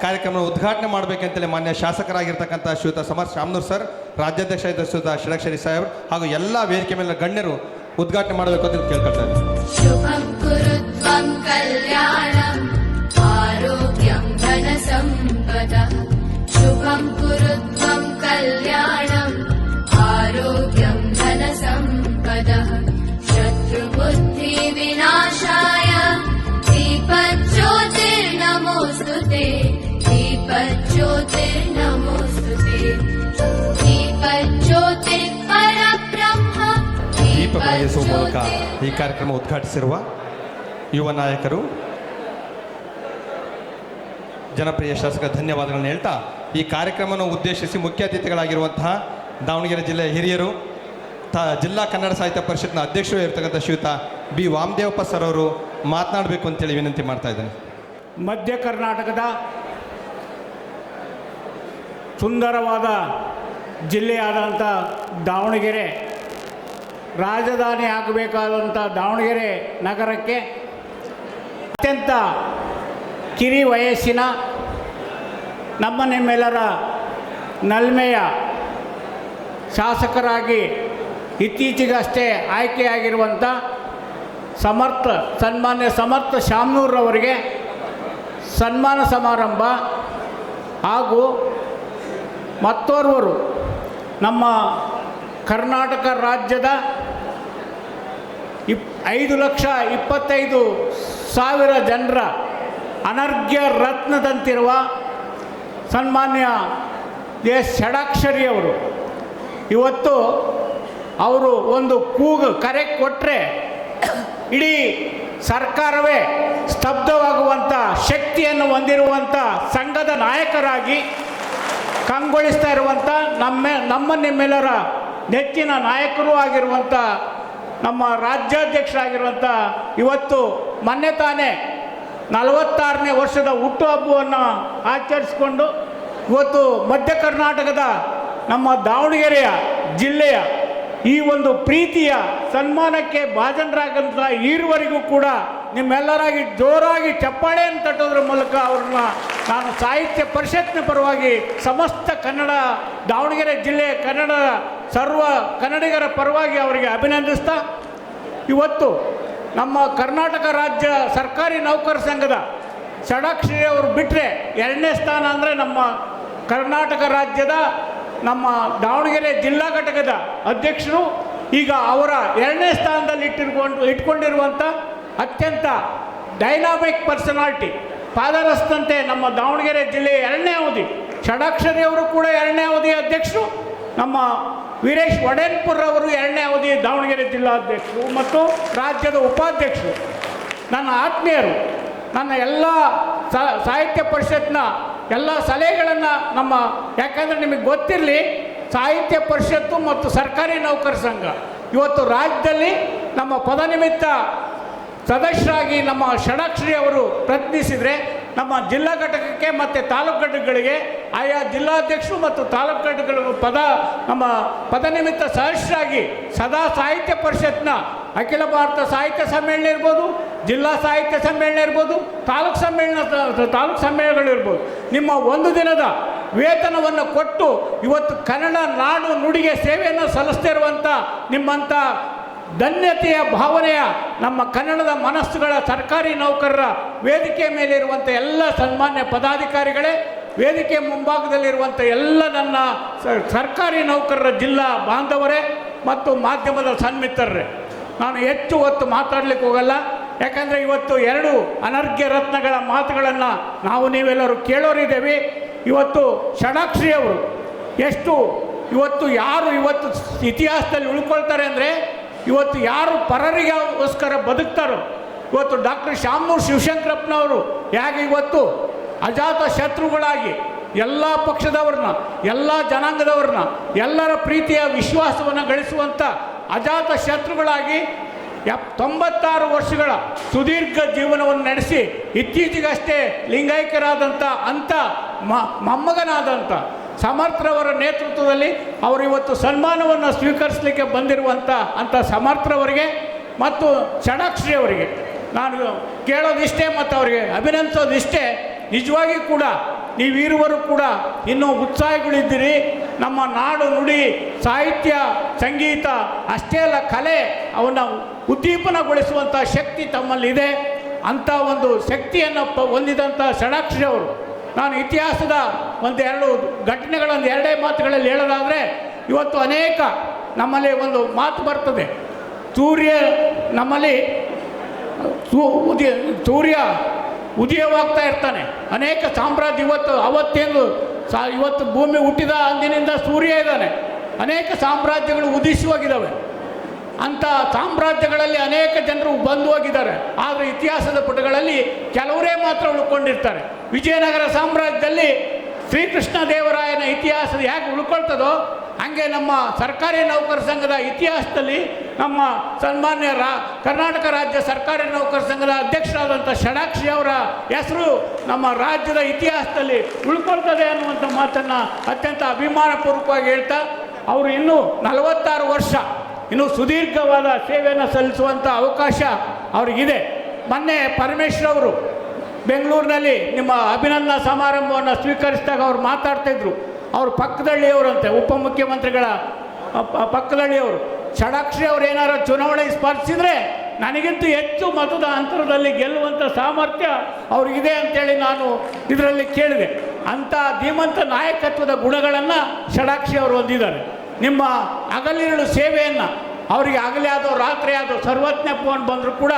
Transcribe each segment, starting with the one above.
ಕಾರ್ಯಕ್ರಮ ಉದ್ಘಾಟನೆ ಮಾಡಬೇಕಂತೇಳಿ ಮಾನ್ಯ ಶಾಸಕರಾಗಿರ್ತಕ್ಕಂಥ ಶ್ರೀಯುತ ಸಮರ್ ಶಾಮನೂರ್ ಸರ್, ರಾಜ್ಯಾಧ್ಯಕ್ಷ ಶ್ರೀಯುತ ಷಡಕ್ಷರಿ ಸಾಹೇಬ್ ಹಾಗೂ ಎಲ್ಲ ವೇದಿಕೆ ಮೇಲಿನ ಗಣ್ಯರು ಉದ್ಘಾಟನೆ ಮಾಡಬೇಕು ಅಂತ ಕೇಳ್ಕೊಳ್ತಾ ಇದ್ದೀನಿ. ಶುಭಂ ಕುರುತ್ವಂ ಕಲ್ಯಾಣಂ ಆರೋಗ್ಯಂ ಧನ ಸಂಪದಃ. ಶುಭಂ ಕುರುತ್ವಂ ಕಲ್ಯಾಣಂ ಆರೋಗ್ಯಂ ಧನ ಸಂಪದಃ. ಶತ್ರು ಬುದ್ಧಿ ವಿನಾಶಾಯ दीपज्योतिर्नमोस्तुते. दीपज्योतिर्नमोस्तुते. दीपज्योतिः परब्रह्म. ದೀಪ ಬೆಳಗಿಸುವ ಮೂಲಕ ಈ ಕಾರ್ಯಕ್ರಮ ಉದ್ಘಾಟಿಸಿರುವ ಯುವ ನಾಯಕರು, ಜನಪ್ರಿಯ ಶಾಸಕ ಧನ್ಯವಾದಗಳನ್ನು ಹೇಳ್ತಾ, ಈ ಕಾರ್ಯಕ್ರಮವನ್ನು ಉದ್ದೇಶಿಸಿ ಮುಖ್ಯ ಅತಿಥಿಗಳಾಗಿರುವಂತಹ ದಾವಣಗೆರೆ ಜಿಲ್ಲೆಯ ಹಿರಿಯರು, ಜಿಲ್ಲಾ ಕನ್ನಡ ಸಾಹಿತ್ಯ ಪರಿಷತ್ನ ಅಧ್ಯಕ್ಷರು ಇರ್ತಕ್ಕಂಥ ಶ್ರೀಯುತ ಬಿ ವಾಮದೇವಪ್ಪ ಸರ್ ಅವರು ಮಾತನಾಡಬೇಕು ಅಂತೇಳಿ ವಿನಂತಿ ಮಾಡ್ತಾ ಇದ್ದೇನೆ. ಮಧ್ಯ ಕರ್ನಾಟಕದ ಸುಂದರವಾದ ಜಿಲ್ಲೆಯಾದಂಥ ದಾವಣಗೆರೆ, ರಾಜಧಾನಿ ಆಗಬೇಕಾದಂಥ ದಾವಣಗೆರೆ ನಗರಕ್ಕೆ ಅತ್ಯಂತ ಕಿರಿ ವಯಸ್ಸಿನ ನಿಮ್ಮೆಲ್ಲರ ನಲ್ಮೆಯ ಶಾಸಕರಾಗಿ ಇತ್ತೀಚೆಗಷ್ಟೇ ಆಯ್ಕೆಯಾಗಿರುವಂಥ ಸನ್ಮಾನ್ಯ ಸಮರ್ಥ ಶಾಮನೂರವರಿಗೆ ಸನ್ಮಾನ ಸಮಾರಂಭ ಹಾಗೂ ಮತ್ತೋರ್ವರು ನಮ್ಮ ಕರ್ನಾಟಕ ರಾಜ್ಯದ 5,25,000 ಜನರ ಅನರ್ಘ್ಯ ರತ್ನದಂತಿರುವ ಸನ್ಮಾನ್ಯ ಎಸ್ ಷಡಾಕ್ಷರಿಯವರು ಇವತ್ತು ಅವರು ಒಂದು ಕರೆ ಕೊಟ್ಟರೆ ಇಡೀ ಸರ್ಕಾರವೇ ಸ್ತಬ್ಧವಾಗುವಂಥ ಶಕ್ತಿಯನ್ನು ಹೊಂದಿರುವಂಥ ಸಂಘದ ನಾಯಕರಾಗಿ ಕಂಗೊಳಿಸ್ತಾ ಇರುವಂಥ ನಿಮ್ಮೆಲ್ಲರ ನೆಚ್ಚಿನ ನಾಯಕರೂ ಆಗಿರುವಂಥ ನಮ್ಮ ರಾಜ್ಯಾಧ್ಯಕ್ಷರಾಗಿರುವಂಥ ಇವತ್ತು ಮೊನ್ನೆ ತಾನೇ 46ನೇ ವರ್ಷದ ಹುಟ್ಟುಹಬ್ಬವನ್ನು ಆಚರಿಸಿಕೊಂಡು ಇವತ್ತು ಮಧ್ಯ ಕರ್ನಾಟಕದ ನಮ್ಮ ದಾವಣಗೆರೆಯ ಜಿಲ್ಲೆಯ ಈ ಒಂದು ಪ್ರೀತಿಯ ಸನ್ಮಾನಕ್ಕೆ ಭಾಜನರಾಗಂಥ ಈರುವರೆಗೂ ಕೂಡ ನಿಮ್ಮೆಲ್ಲರಾಗಿ ಜೋರಾಗಿ ಚಪ್ಪಾಳೆಯನ್ನು ತಟ್ಟೋದ್ರ ಮೂಲಕ ಅವ್ರನ್ನ ನಾನು ಸಾಹಿತ್ಯ ಪರಿಷತ್ನ ಪರವಾಗಿ ಸಮಸ್ತ ದಾವಣಗೆರೆ ಜಿಲ್ಲೆಯ ಸರ್ವ ಕನ್ನಡಿಗರ ಪರವಾಗಿ ಅವರಿಗೆ ಅಭಿನಂದಿಸ್ತಾ, ಇವತ್ತು ನಮ್ಮ ಕರ್ನಾಟಕ ರಾಜ್ಯ ಸರ್ಕಾರಿ ನೌಕರ ಸಂಘದ ಷಡಾಕ್ಷರಿ ಅವರು ಬಿಟ್ಟರೆ 2ನೇ ಸ್ಥಾನ ಅಂದರೆ ನಮ್ಮ ಕರ್ನಾಟಕ ರಾಜ್ಯದ ನಮ್ಮ ದಾವಣಗೆರೆ ಜಿಲ್ಲಾ ಘಟಕದ ಅಧ್ಯಕ್ಷರು. ಈಗ ಅವರ 2ನೇ ಸ್ಥಾನದಲ್ಲಿ ಇಟ್ಕೊಂಡಿರುವಂಥ ಅತ್ಯಂತ ಡೈನಾಮಿಕ್ ಪರ್ಸನಾಲಿಟಿ, ಪಾದರಸ್ತಂತೆ ನಮ್ಮ ದಾವಣಗೆರೆ ಜಿಲ್ಲೆಯ 2ನೇ ಅವಧಿ ಷಡಾಕ್ಷರಿ ಅವರು ಕೂಡ 2ನೇ ಅವಧಿಯ ಅಧ್ಯಕ್ಷರು. ನಮ್ಮ ವೀರೇಶ್ ವಡೇನ್ಪುರ್ ಅವರು 2ನೇ ಅವಧಿ ದಾವಣಗೆರೆ ಜಿಲ್ಲಾಧ್ಯಕ್ಷರು ಮತ್ತು ರಾಜ್ಯದ ಉಪಾಧ್ಯಕ್ಷರು. ನನ್ನ ಆತ್ಮೀಯರು, ನನ್ನ ಎಲ್ಲ ಸಾಹಿತ್ಯ ಪರಿಷತ್ನ ಎಲ್ಲ ಸಲಹೆಗಳನ್ನು ಯಾಕಂದರೆ ನಿಮಗೆ ಗೊತ್ತಿರಲಿ, ಸಾಹಿತ್ಯ ಪರಿಷತ್ತು ಮತ್ತು ಸರ್ಕಾರಿ ನೌಕರ ಸಂಘ ಇವತ್ತು ರಾಜ್ಯದಲ್ಲಿ ನಮ್ಮ ಪದನಿಮಿತ್ತ ಸದಸ್ಯರಾಗಿ ನಮ್ಮ ಷಡಾಕ್ಷರಿ ಅವರು ಪ್ರಯತ್ನಿಸಿದರೆ ನಮ್ಮ ಜಿಲ್ಲಾ ಘಟಕಕ್ಕೆ ಮತ್ತು ತಾಲೂಕು ಘಟಕಗಳಿಗೆ ಆಯಾ ಜಿಲ್ಲಾಧ್ಯಕ್ಷರು ಮತ್ತು ತಾಲೂಕು ಘಟಕಗಳು ಪದನಿಮಿತ್ತ ಸದಸ್ಯರಾಗಿ ಸದಾ ಸಾಹಿತ್ಯ ಪರಿಷತ್ನ ಅಖಿಲ ಭಾರತ ಸಾಹಿತ್ಯ ಸಮ್ಮೇಳನ ಇರ್ಬೋದು, ಜಿಲ್ಲಾ ಸಾಹಿತ್ಯ ಸಮ್ಮೇಳನ ಇರ್ಬೋದು, ತಾಲೂಕು ಸಮ್ಮೇಳನಗಳಿರ್ಬೋದು, ನಿಮ್ಮ ಒಂದು ದಿನದ ವೇತನವನ್ನು ಕೊಟ್ಟು ಇವತ್ತು ಕನ್ನಡ ನಾಡು ನುಡಿಗೆ ಸೇವೆಯನ್ನು ಸಲ್ಲಿಸ್ತಾ ಇರುವಂಥ ನಿಮ್ಮಂಥ ಧನ್ಯತೆಯ ಭಾವನೆಯ ನಮ್ಮ ಕನ್ನಡದ ಮನಸ್ಸುಗಳ ಸರ್ಕಾರಿ ನೌಕರರ ವೇದಿಕೆ ಮೇಲಿರುವಂಥ ಎಲ್ಲ ಸನ್ಮಾನ್ಯ ಪದಾಧಿಕಾರಿಗಳೇ, ವೇದಿಕೆ ಮುಂಭಾಗದಲ್ಲಿರುವಂಥ ಎಲ್ಲ ನನ್ನ ಸರ್ಕಾರಿ ನೌಕರರ ಜಿಲ್ಲಾ ಬಾಂಧವರೇ ಮತ್ತು ಮಾಧ್ಯಮದ ಸನ್ಮಿತ್ರರೇ, ನಾನು ಹೆಚ್ಚು ಹೊತ್ತು ಮಾತಾಡಲಿಕ್ಕೆ ಹೋಗಲ್ಲ. ಯಾಕಂದರೆ ಇವತ್ತು 2 ಅನರ್ಘ್ಯ ರತ್ನಗಳ ಮಾತುಗಳನ್ನು ನೀವೆಲ್ಲರೂ ಕೇಳೋರಿದ್ದೇವೆ. ಇವತ್ತು ಷಡಾಕ್ಷರಿ ಅವರು ಯಾರು ಇತಿಹಾಸದಲ್ಲಿ ಉಳ್ಕೊಳ್ತಾರೆ ಅಂದರೆ, ಇವತ್ತು ಯಾರು ಪರರಿಗೋಸ್ಕರ ಬದುಕ್ತಾರೋ, ಇವತ್ತು ಡಾಕ್ಟರ್ ಶಾಮನೂರು ಶಿವಶಂಕರಪ್ಪನವರು ಹೇಗೆ ಇವತ್ತು ಅಜಾತ ಶತ್ರುಗಳಾಗಿ ಎಲ್ಲ ಪಕ್ಷದವ್ರನ್ನ, ಎಲ್ಲ ಜನಾಂಗದವ್ರನ್ನ, ಎಲ್ಲರ ಪ್ರೀತಿಯ ವಿಶ್ವಾಸವನ್ನು ಗಳಿಸುವಂಥ ಅಜಾತ ಶತ್ರುಗಳಾಗಿ 96 ವರ್ಷಗಳ ಸುದೀರ್ಘ ಜೀವನವನ್ನು ನಡೆಸಿ ಇತ್ತೀಚೆಗಷ್ಟೇ ಲಿಂಗೈಕ್ಯರಾದಂಥ ಮೊಮ್ಮಗನಾದಂಥ ಸಮರ್ಥರವರ ನೇತೃತ್ವದಲ್ಲಿ ಅವರು ಇವತ್ತು ಸನ್ಮಾನವನ್ನು ಸ್ವೀಕರಿಸಲಿಕ್ಕೆ ಬಂದಿರುವಂಥ ಸಮರ್ಥರವರಿಗೆ ಮತ್ತು ಷಡಾಕ್ಷರಿ ಅವರಿಗೆ ನಾನು ಕೇಳೋದಿಷ್ಟೇ ಮತ್ತು ಅವರಿಗೆ ಅಭಿನಂದಿಸೋದಿಷ್ಟೇ. ನಿಜವಾಗಿ ಕೂಡ ನೀವಿರುವರು ಕೂಡ ಇನ್ನೂ ಉತ್ಸಾಹಿಗಳಿದ್ದೀರಿ. ನಮ್ಮ ನಾಡು ನುಡಿ ಸಾಹಿತ್ಯ ಸಂಗೀತ ಅಷ್ಟೇ ಅಲ್ಲ, ಕಲೆ ಅವನ್ನು ಉದ್ದೀಪನಗೊಳಿಸುವಂಥ ಶಕ್ತಿ ತಮ್ಮಲ್ಲಿದೆ. ಅಂಥ ಒಂದು ಶಕ್ತಿಯನ್ನು ಹೊಂದಿದಂಥ ಷಡಾಕ್ಷರಿ ಅವರು. ನಾನು ಇತಿಹಾಸದ ಒಂದೆರಡು ಘಟನೆಗಳನ್ನು ಎರಡೇ ಮಾತುಗಳಲ್ಲಿ ಹೇಳೋದಾದರೆ, ಇವತ್ತು ಅನೇಕ ನಮ್ಮಲ್ಲಿ ಒಂದು ಮಾತು ಬರ್ತದೆ, ನಮ್ಮಲ್ಲಿ ಸೂರ್ಯ ಉದಯವಾಗ್ತಾ ಇರ್ತಾನೆ. ಅನೇಕ ಸಾಮ್ರಾಜ್ಯ ಇವತ್ತು ಭೂಮಿ ಹುಟ್ಟಿದ ಅಂದಿನಿಂದ ಸೂರ್ಯ ಇದ್ದಾನೆ. ಅನೇಕ ಸಾಮ್ರಾಜ್ಯಗಳು ಉದಿಸಿ ಹೋಗಿದ್ದಾವೆ. ಅಂಥ ಸಾಮ್ರಾಜ್ಯಗಳಲ್ಲಿ ಅನೇಕ ಜನರು ಬಂದು ಹೋಗಿದ್ದಾರೆ. ಆದರೆ ಇತಿಹಾಸದ ಪುಟಗಳಲ್ಲಿ ಕೆಲವರೇ ಮಾತ್ರ ಉಳ್ಕೊಂಡಿರ್ತಾರೆ. ವಿಜಯನಗರ ಸಾಮ್ರಾಜ್ಯದಲ್ಲಿ ಶ್ರೀಕೃಷ್ಣ ದೇವರಾಯನ ಇತಿಹಾಸದ ಹೇಗೆ ಉಳ್ಕೊಳ್ತದೋ ಹಾಗೆ ನಮ್ಮ ಸರ್ಕಾರಿ ನೌಕರ ಸಂಘದ ಇತಿಹಾಸದಲ್ಲಿ ನಮ್ಮ ಸನ್ಮಾನ್ಯ ಕರ್ನಾಟಕ ರಾಜ್ಯ ಸರ್ಕಾರಿ ನೌಕರ ಸಂಘದ ಅಧ್ಯಕ್ಷರಾದಂಥ ಷಡಾಕ್ಷರಿ ಅವರ ಹೆಸರು ನಮ್ಮ ರಾಜ್ಯದ ಇತಿಹಾಸದಲ್ಲಿ ಉಳ್ಕೊಳ್ತದೆ ಅನ್ನುವಂಥ ಮಾತನ್ನು ಅತ್ಯಂತ ಅಭಿಮಾನಪೂರ್ವಕವಾಗಿ ಹೇಳ್ತಾ, ಅವರು ಇನ್ನೂ 46 ವರ್ಷ ಇನ್ನೂ ಸುದೀರ್ಘವಾದ ಸೇವೆಯನ್ನು ಸಲ್ಲಿಸುವಂಥ ಅವಕಾಶ ಅವರಿಗಿದೆ. ಮೊನ್ನೆ ಪರಮೇಶ್ವರ್ ಅವರು ಬೆಂಗಳೂರಿನಲ್ಲಿ ನಿಮ್ಮ ಅಭಿನಂದನಾ ಸಮಾರಂಭವನ್ನು ಸ್ವೀಕರಿಸಿದಾಗ ಅವ್ರು ಮಾತಾಡ್ತಾಯಿದ್ರು. ಅವರು ಪಕ್ಕದಳ್ಳಿಯವರಂತೆ, ಉಪಮುಖ್ಯಮಂತ್ರಿಗಳ ಪಕ್ಕದಳ್ಳಿಯವರು. ಷಡಾಕ್ಷರಿ ಅವರು ಏನಾರು ಚುನಾವಣೆಗೆ ಸ್ಪರ್ಶಿಸಿದರೆ ನನಗಿಂತೂ ಹೆಚ್ಚು ಮತದ ಅಂತರದಲ್ಲಿ ಗೆಲ್ಲುವಂಥ ಸಾಮರ್ಥ್ಯ ಅವ್ರಿಗಿದೆ ಅಂತೇಳಿ ನಾನು ಇದರಲ್ಲಿ ಕೇಳಿದೆ. ಅಂಥ ಧೀಮಂತ ನಾಯಕತ್ವದ ಗುಣಗಳನ್ನು ಷಡಾಕ್ಷರಿ ಅವರು ಹೊಂದಿದ್ದಾರೆ. ನಿಮ್ಮ ಹಗಲಿರುಳು ಸೇವೆಯನ್ನು ಅವರಿಗೆ ಹಗಲೇ ಆದೋ ರಾತ್ರಿ ಆದೋ ಸರ್ವಜ್ಞ ಫೋನ್ ಬಂದರೂ ಕೂಡ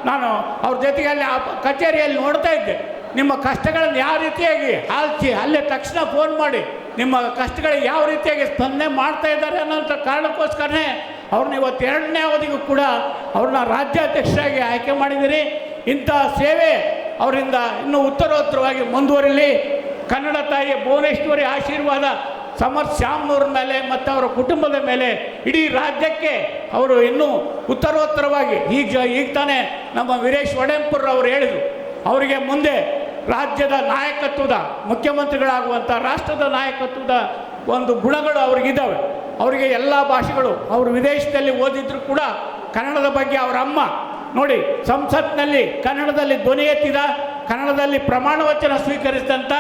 ನಾನು ಅವ್ರ ಜೊತೆಗೆ ಅಲ್ಲಿ ಆ ಕಚೇರಿಯಲ್ಲಿ ನೋಡ್ತಾ ಇದ್ದೆ. ನಿಮ್ಮ ಕಷ್ಟಗಳನ್ನು ಯಾವ ರೀತಿಯಾಗಿ ಆಲಿಸಿ ಅಲ್ಲೇ ತಕ್ಷಣ ಫೋನ್ ಮಾಡಿ ನಿಮ್ಮ ಕಷ್ಟಗಳಿಗೆ ಯಾವ ರೀತಿಯಾಗಿ ಸ್ಪಂದನೆ ಮಾಡ್ತಾ ಇದ್ದಾರೆ ಅನ್ನೋಂಥ ಕಾರಣಕ್ಕೋಸ್ಕರನೇ ಅವ್ರನ್ನ ಇವತ್ತು 2ನೇ ಅವಧಿಗೂ ಕೂಡ ಅವ್ರನ್ನ ರಾಜ್ಯಾಧ್ಯಕ್ಷರಾಗಿ ಆಯ್ಕೆ ಮಾಡಿದ್ದೀರಿ. ಇಂಥ ಸೇವೆ ಅವರಿಂದ ಇನ್ನೂ ಉತ್ತರೋತ್ತರವಾಗಿ ಮುಂದುವರಿಲಿ. ಕನ್ನಡ ತಾಯಿಯ ಭುವನೇಶ್ವರಿ ಆಶೀರ್ವಾದ ಸಮರ್ಥ್ ಶ್ಯಾಮ್ನವ್ರ ಮೇಲೆ ಮತ್ತು ಅವರ ಕುಟುಂಬದ ಮೇಲೆ, ಇಡೀ ರಾಜ್ಯಕ್ಕೆ ಅವರು ಇನ್ನೂ ಉತ್ತರೋತ್ತರವಾಗಿ ಈಗ ತಾನೇ ನಮ್ಮ ವೀರೇಶ್ ಒಡೆಂಪುರ್ ಅವರು ಹೇಳಿದರು, ಅವರಿಗೆ ಮುಂದೆ ರಾಜ್ಯದ ನಾಯಕತ್ವದ ಮುಖ್ಯಮಂತ್ರಿಗಳಾಗುವಂಥ ರಾಷ್ಟ್ರದ ನಾಯಕತ್ವದ ಒಂದು ಗುಣಗಳು ಅವ್ರಿಗಿದ್ದಾವೆ. ಅವರಿಗೆ ಎಲ್ಲ ಭಾಷೆಗಳು, ಅವರು ವಿದೇಶದಲ್ಲಿ ಓದಿದ್ರು ಕೂಡ ಕನ್ನಡದ ಬಗ್ಗೆ ಅವರ ಅಮ್ಮ ನೋಡಿ ಸಂಸತ್ನಲ್ಲಿ ಕನ್ನಡದಲ್ಲಿ ಧ್ವನಿ ಎತ್ತಿದ, ಕನ್ನಡದಲ್ಲಿ ಪ್ರಮಾಣ ವಚನ ಸ್ವೀಕರಿಸಿದಂಥ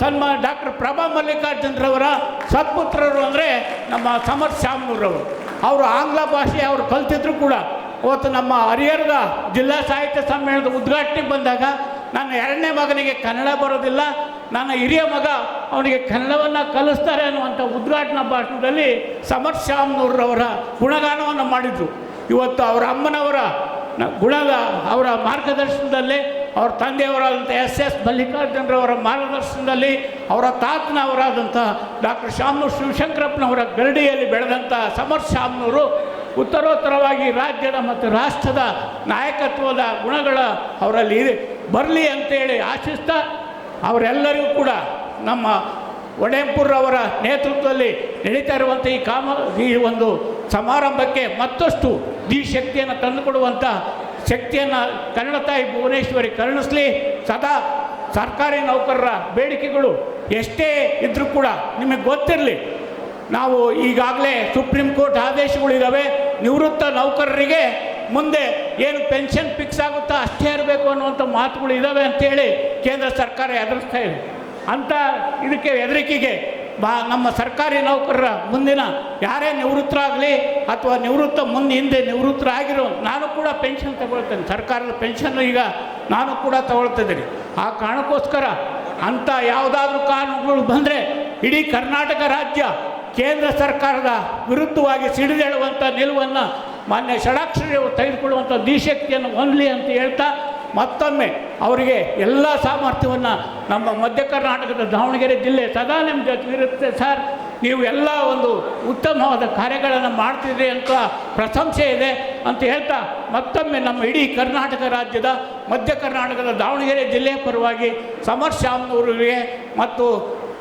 ಸನ್ಮಾನ್ಯ ಡಾಕ್ಟರ್ ಪ್ರಭಾ ಮಲ್ಲಿಕಾರ್ಜುನರವರ ಸತ್ಪುತ್ರರು ಅಂದರೆ ನಮ್ಮ ಸಮರ್ಥ್ ಶ್ಯಾಮ್ನೂರವರು. ಅವರು ಆಂಗ್ಲ ಭಾಷೆ ಅವರು ಕಲ್ತಿದ್ರು ಕೂಡ ಅವತ್ತು ನಮ್ಮ ಹರಿಹರದ ಜಿಲ್ಲಾ ಸಾಹಿತ್ಯ ಸಮ್ಮೇಳನದ ಉದ್ಘಾಟನೆಗೆ ಬಂದಾಗ ನನ್ನ 2ನೇ ಮಗನಿಗೆ ಕನ್ನಡ ಬರೋದಿಲ್ಲ, ನನ್ನ ಹಿರಿಯ ಮಗ ಅವನಿಗೆ ಕನ್ನಡವನ್ನು ಕಲಿಸ್ತಾರೆ ಅನ್ನುವಂಥ ಉದ್ಘಾಟನಾ ಭಾಷಣದಲ್ಲಿ ಸಮರ್ಥ್ ಶ್ಯಾಮ್ನೂರವರ ಗುಣಗಾನವನ್ನು ಮಾಡಿದರು. ಇವತ್ತು ಅವರ ಅಮ್ಮನವರ ಅವರ ಮಾರ್ಗದರ್ಶನದಲ್ಲಿ, ಅವ್ರ ತಂದೆಯವರಾದಂಥ SS ಮಲ್ಲಿಕಾರ್ಜುನರವರ ಮಾರ್ಗದರ್ಶನದಲ್ಲಿ, ಅವರ ತಾತನವರಾದಂಥ ಡಾಕ್ಟರ್ ಶಾಮನೂರು ಶಿವಶಂಕರಪ್ಪನವರ ಗರಡಿಯಲ್ಲಿ ಬೆಳೆದಂಥ ಸಮರ್ಥ್ ಶ್ಯಾಮ್ನೂರು ಉತ್ತರೋತ್ತರವಾಗಿ ರಾಜ್ಯದ ಮತ್ತು ರಾಷ್ಟ್ರದ ನಾಯಕತ್ವದ ಗುಣಗಳ ಅವರಲ್ಲಿ ಬರಲಿ ಅಂತೇಳಿ ಆಶಿಸ್ತಾ, ಅವರೆಲ್ಲರಿಗೂ ಕೂಡ ನಮ್ಮ ಒಡೆಂಪುರವರ ನೇತೃತ್ವದಲ್ಲಿ ನಡೀತಾ ಇರುವಂಥ ಈ ಒಂದು ಸಮಾರಂಭಕ್ಕೆ ಮತ್ತಷ್ಟು ಶಕ್ತಿಯನ್ನು ತಂದುಕೊಡುವಂಥ ಶಕ್ತಿಯನ್ನು ಕನ್ನಡ ತಾಯಿ ಭುವನೇಶ್ವರಿ ಕರುಣಿಸಲಿ. ಸದಾ ಸರ್ಕಾರಿ ನೌಕರರ ಬೇಡಿಕೆಗಳು ಎಷ್ಟೇ ಇದ್ದರೂ ಕೂಡ ನಿಮಗೆ ಗೊತ್ತಿರಲಿ, ನಾವು ಈಗಾಗಲೇ ಸುಪ್ರೀಂ ಕೋರ್ಟ್ ಆದೇಶಗಳಿದ್ದಾವೆ, ನಿವೃತ್ತ ನೌಕರರಿಗೆ ಮುಂದೆ ಏನು ಪೆನ್ಷನ್ ಫಿಕ್ಸ್ ಆಗುತ್ತೋ ಅಷ್ಟೇ ಇರಬೇಕು ಅನ್ನುವಂಥ ಮಾತುಗಳು ಇದ್ದಾವೆ ಅಂಥೇಳಿ ಕೇಂದ್ರ ಸರ್ಕಾರ ಎದುರಿಸ್ತಾ ಇದೆ. ಅಂಥ ಇದಕ್ಕೆ ಹೆದರಿಕೆಗೆ ನಮ್ಮ ಸರ್ಕಾರಿ ನೌಕರರ ಮುಂದಿನ ಯಾರೇ ನಿವೃತ್ತರಾಗಲಿ ಅಥವಾ ಹಿಂದೆ ನಿವೃತ್ತರಾಗಿರೋ ನಾನು ಕೂಡ ಪೆನ್ಷನ್ ತಗೊಳ್ತೇನೆ, ಸರ್ಕಾರದ ಪೆನ್ಷನ್ ಈಗ ನಾನು ಕೂಡ ತಗೊಳ್ತಿದ್ದೀನಿ. ಆ ಕಾರಣಕ್ಕೋಸ್ಕರ ಅಂಥ ಯಾವುದಾದ್ರೂ ಕಾನೂನುಗಳು ಬಂದರೆ ಇಡೀ ಕರ್ನಾಟಕ ರಾಜ್ಯ ಕೇಂದ್ರ ಸರ್ಕಾರದ ವಿರುದ್ಧವಾಗಿ ಸಿಡಿದೇಳುವಂಥ ನಿಲುವನ್ನು ಮಾನ್ಯ ಷಡಾಕ್ಷರಿ ಅವರು ತೆಗೆದುಕೊಳ್ಳುವಂಥ ಶಕ್ತಿಯನ್ನು ಹೊಂದಲಿ ಅಂತ ಹೇಳ್ತಾ, ಮತ್ತೊಮ್ಮೆ ಅವರಿಗೆ ಎಲ್ಲ ಸಾಮರ್ಥ್ಯವನ್ನು ನಮ್ಮ ಮಧ್ಯ ಕರ್ನಾಟಕದ ದಾವಣಗೆರೆ ಜಿಲ್ಲೆ ಸದಾ ನಿಮ್ಮ ಜೊತೆ ಇರುತ್ತೆ ಸರ್, ನೀವು ಎಲ್ಲ ಒಂದು ಉತ್ತಮವಾದ ಕಾರ್ಯಗಳನ್ನು ಮಾಡ್ತಿದ್ರಿ ಅಂತ ಪ್ರಶಂಸೆ ಇದೆ ಅಂತ ಹೇಳ್ತಾ, ಮತ್ತೊಮ್ಮೆ ನಮ್ಮ ಇಡೀ ಕರ್ನಾಟಕ ರಾಜ್ಯದ ಮಧ್ಯ ಕರ್ನಾಟಕದ ದಾವಣಗೆರೆ ಜಿಲ್ಲೆಯ ಪರವಾಗಿ ಸಮರ್ಥ್ ಶ್ಯಾಮ್ನವರಿಗೆ ಮತ್ತು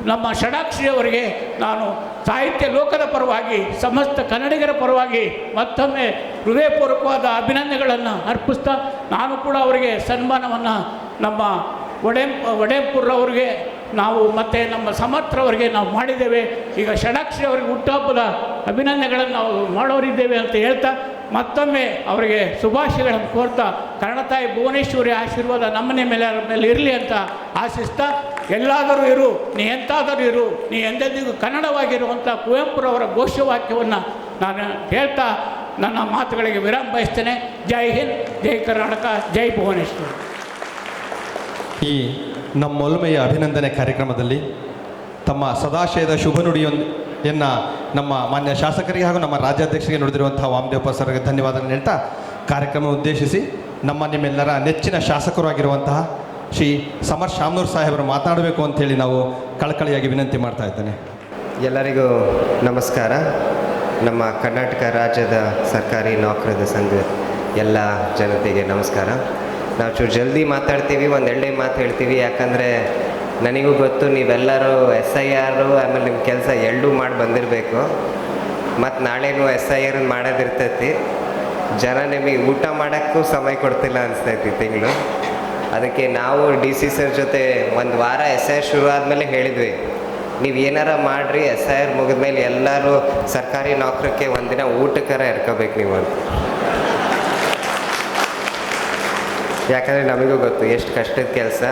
ನಮ್ಮ ಷಡಾಕ್ಷರಿ ಅವರಿಗೆ ನಾನು ಸಾಹಿತ್ಯ ಲೋಕದ ಪರವಾಗಿ ಸಮಸ್ತ ಕನ್ನಡಿಗರ ಪರವಾಗಿ ಮತ್ತೊಮ್ಮೆ ಹೃದಯಪೂರ್ವಕವಾದ ಅಭಿನಂದನೆಗಳನ್ನು ಅರ್ಪಿಸ್ತಾ, ನಾನು ಕೂಡ ಅವರಿಗೆ ಸನ್ಮಾನವನ್ನು ನಮ್ಮ ಒಡೆಂಪುರವರಿಗೆ ನಾವು ಮತ್ತು ನಮ್ಮ ಸಮರ್ಥರವರಿಗೆ ನಾವು ಮಾಡಿದ್ದೇವೆ. ಈಗ ಷಡಾಕ್ಷರಿ ಅವರಿಗೆ ಹುಟ್ಟುಹಬ್ಬದ ಅಭಿನಂದನೆಗಳನ್ನು ನಾವು ಮಾಡೋರಿದ್ದೇವೆ ಅಂತ ಹೇಳ್ತಾ, ಮತ್ತೊಮ್ಮೆ ಅವರಿಗೆ ಶುಭಾಶಯಗಳನ್ನು ಕೋರ್ತಾ, ಕನ್ನಡ ತಾಯಿ ಭುವನೇಶ್ವರಿ ಆಶೀರ್ವಾದ ನಮ್ಮನೆ ಮೇಲೆ ಇರಲಿ ಅಂತ ಆಶಿಸ್ತಾ ಎಲ್ಲಾದರೂ ಇರು, ನೀ ಎಂತಾದರೂ ಇರು, ನೀ ಎಂದೆಂದಿಗೂ ಕನ್ನಡವಾಗಿರುವಂಥ ಕುವೆಂಪುರವರ ಘೋಷವಾಕ್ಯವನ್ನು ನಾನು ಹೇಳ್ತಾ ನನ್ನ ಮಾತುಗಳಿಗೆ ವಿರಾಮ ಬಯಸ್ತೇನೆ. ಜೈ ಹಿಂದ್, ಜೈ ಕರ್ನಾಟಕ, ಜೈ ಭುವನೇಶ್ವರ. ಈ ನಮ್ಮೊಲುಮೆಯ ಅಭಿನಂದನೆ ಕಾರ್ಯಕ್ರಮದಲ್ಲಿ ತಮ್ಮ ಸದಾಶಯದ ಶುಭ ನುಡಿಯನ್ನು ನಮ್ಮ ಮಾನ್ಯ ಶಾಸಕರಿಗೆ ಹಾಗೂ ನಮ್ಮ ರಾಜ್ಯಾಧ್ಯಕ್ಷರಿಗೆ ನುಡಿದಿರುವಂತಹ ವಾಮದೇವಪ್ಪ ಸರ್ಗೆ ಧನ್ಯವಾದಗಳನ್ನು ಹೇಳ್ತಾ ಕಾರ್ಯಕ್ರಮ ಉದ್ದೇಶಿಸಿ ನಿಮ್ಮೆಲ್ಲರ ನೆಚ್ಚಿನ ಶಾಸಕರು ಆಗಿರುವಂತಹ ಶ್ರೀ ಸಮರ್ ಶಾಮನೂರ್ ಸಾಹೇಬರು ಮಾತನಾಡಬೇಕು ಅಂತೇಳಿ ನಾವು ಕಳಕಳಿಯಾಗಿ ವಿನಂತಿ ಮಾಡ್ತಾ ಇದ್ದೇನೆ. ಎಲ್ಲರಿಗೂ ನಮಸ್ಕಾರ. ನಮ್ಮ ಕರ್ನಾಟಕ ರಾಜ್ಯದ ಸರ್ಕಾರಿ ನೌಕರರ ಸಂಘ ಎಲ್ಲ ಜನತೆಗೆ ನಮಸ್ಕಾರ. ನಾವು ಚೂರು ಜಲ್ದಿ ಮಾತಾಡ್ತೀವಿ, ಒಂದು 2 ಮಾತು ಹೇಳ್ತೀವಿ. ಯಾಕಂದರೆ ನನಗೂ ಗೊತ್ತು ನೀವೆಲ್ಲರೂ SIR ಆಮೇಲೆ ನಿಮ್ಮ ಕೆಲಸ ಎರಡೂ ಮಾಡಿ ಬಂದಿರಬೇಕು. ಮತ್ತು ನಾಳೆನೂ SIR ಮಾಡೋದಿರ್ತೈತಿ. ಜನ ನಿಮಗೆ ಊಟ ಮಾಡೋಕ್ಕೂ ಸಮಯ ಕೊಡ್ತಿಲ್ಲ ಅನಿಸ್ತೈತಿ ತಿಂಗಳು. ಅದಕ್ಕೆ ನಾವು DC ಸರ್ ಜೊತೆ ಒಂದು ವಾರ SIR ಶುರು ಆದಮೇಲೆ ಹೇಳಿದ್ವಿ, ನೀವು ಏನಾರ ಮಾಡಿರಿ, SIR ಮುಗಿದ್ಮೇಲೆ ಎಲ್ಲರೂ ಸರ್ಕಾರಿ ನೌಕರಕ್ಕೆ ಒಂದಿನ ಊಟಕ್ಕರ ಇರ್ಕೋಬೇಕು ನೀವು ಅಂತ. ಯಾಕಂದರೆ ನಮಗೂ ಗೊತ್ತು ಎಷ್ಟು ಕಷ್ಟದ ಕೆಲಸ.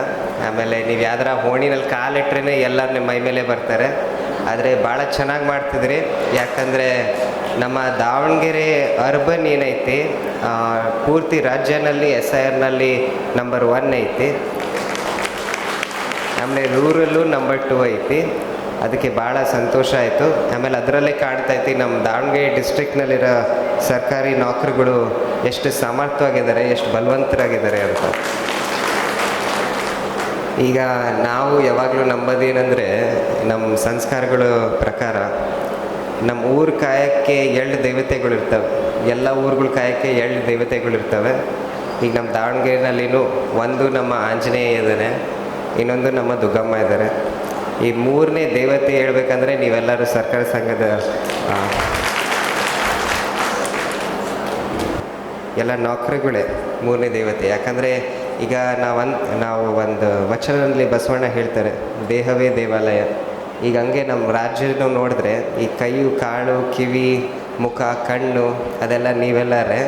ಆಮೇಲೆ ನೀವು ಯಾವ್ದಾರ ಹೋಣಿನಲ್ಲಿ ಕಾಲಿಟ್ರೇ ಎಲ್ಲರೂ ನಿಮ್ಮ ಮೈ ಮೇಲೆ ಬರ್ತಾರೆ. ಆದರೆ ಭಾಳ ಚೆನ್ನಾಗಿ ಮಾಡ್ತಿದ್ರಿ. ಯಾಕಂದರೆ ನಮ್ಮ ದಾವಣಗೆರೆ ಅರ್ಬನ್ ಏನೈತಿ ಪೂರ್ತಿ ರಾಜ್ಯನಲ್ಲಿ SIRನಲ್ಲಿ ನಂಬರ್ 1 ಐತಿ. ಆಮೇಲೆ ರೂರಲ್ಲು ನಂಬರ್ 2 ಐತಿ. ಅದಕ್ಕೆ ಭಾಳ ಸಂತೋಷ ಆಯಿತು. ಆಮೇಲೆ ಅದರಲ್ಲೇ ಕಾಣ್ತೈತಿ ನಮ್ಮ ದಾವಣಗೆರೆ ಡಿಸ್ಟ್ರಿಕ್ನಲ್ಲಿರೋ ಸರ್ಕಾರಿ ನೌಕರಿಗಳು ಎಷ್ಟು ಸಮರ್ಥವಾಗಿದ್ದಾರೆ, ಎಷ್ಟು ಬಲವಂತರಾಗಿದ್ದಾರೆ ಅಂತ. ಈಗ ನಾವು ಯಾವಾಗಲೂ ನಂಬೋದೇನೆಂದರೆ, ನಮ್ಮ ಸಂಸ್ಕಾರಗಳ ಪ್ರಕಾರ ನಮ್ಮ ಊರು ಕಾಯಕ್ಕೆ 2 ದೇವತೆಗಳಿರ್ತವೆ. ಎಲ್ಲ ಊರುಗಳ ಕಾಯಕ್ಕೆ 2 ದೇವತೆಗಳಿರ್ತವೆ. ಈಗ ನಮ್ಮ ದಾವಣಗೆರೆನಲ್ಲಿನೂ ಒಂದು ನಮ್ಮ ಆಂಜನೇಯ ಇದ್ದಾನೆ, ಇನ್ನೊಂದು ನಮ್ಮ ದುಗ್ಗಮ್ಮ ಇದ್ದಾರೆ. ಈ 3ನೇ ದೇವತೆ ಹೇಳ್ಬೇಕಂದ್ರೆ ನೀವೆಲ್ಲರೂ ಸರ್ಕಾರ ಸಂಘದ ಎಲ್ಲ ನೌಕರಿಗಳೇ 3ನೇ ದೇವತೆ. ಯಾಕಂದರೆ ಈಗ ನಾವು ಒಂದು ವಚನದಲ್ಲಿ ಬಸವಣ್ಣ ಹೇಳ್ತಾರೆ, ದೇಹವೇ ದೇವಾಲಯ. ಈಗ ಹಂಗೆ ನಮ್ಮ ರಾಜ್ಯನೂ ನೋಡಿದ್ರೆ ಈ ಕೈಯು ಕಾಳು ಕಿವಿ ಮುಖ ಕಣ್ಣು ಅದೆಲ್ಲ ನೀವೆಲ್ಲರೇ.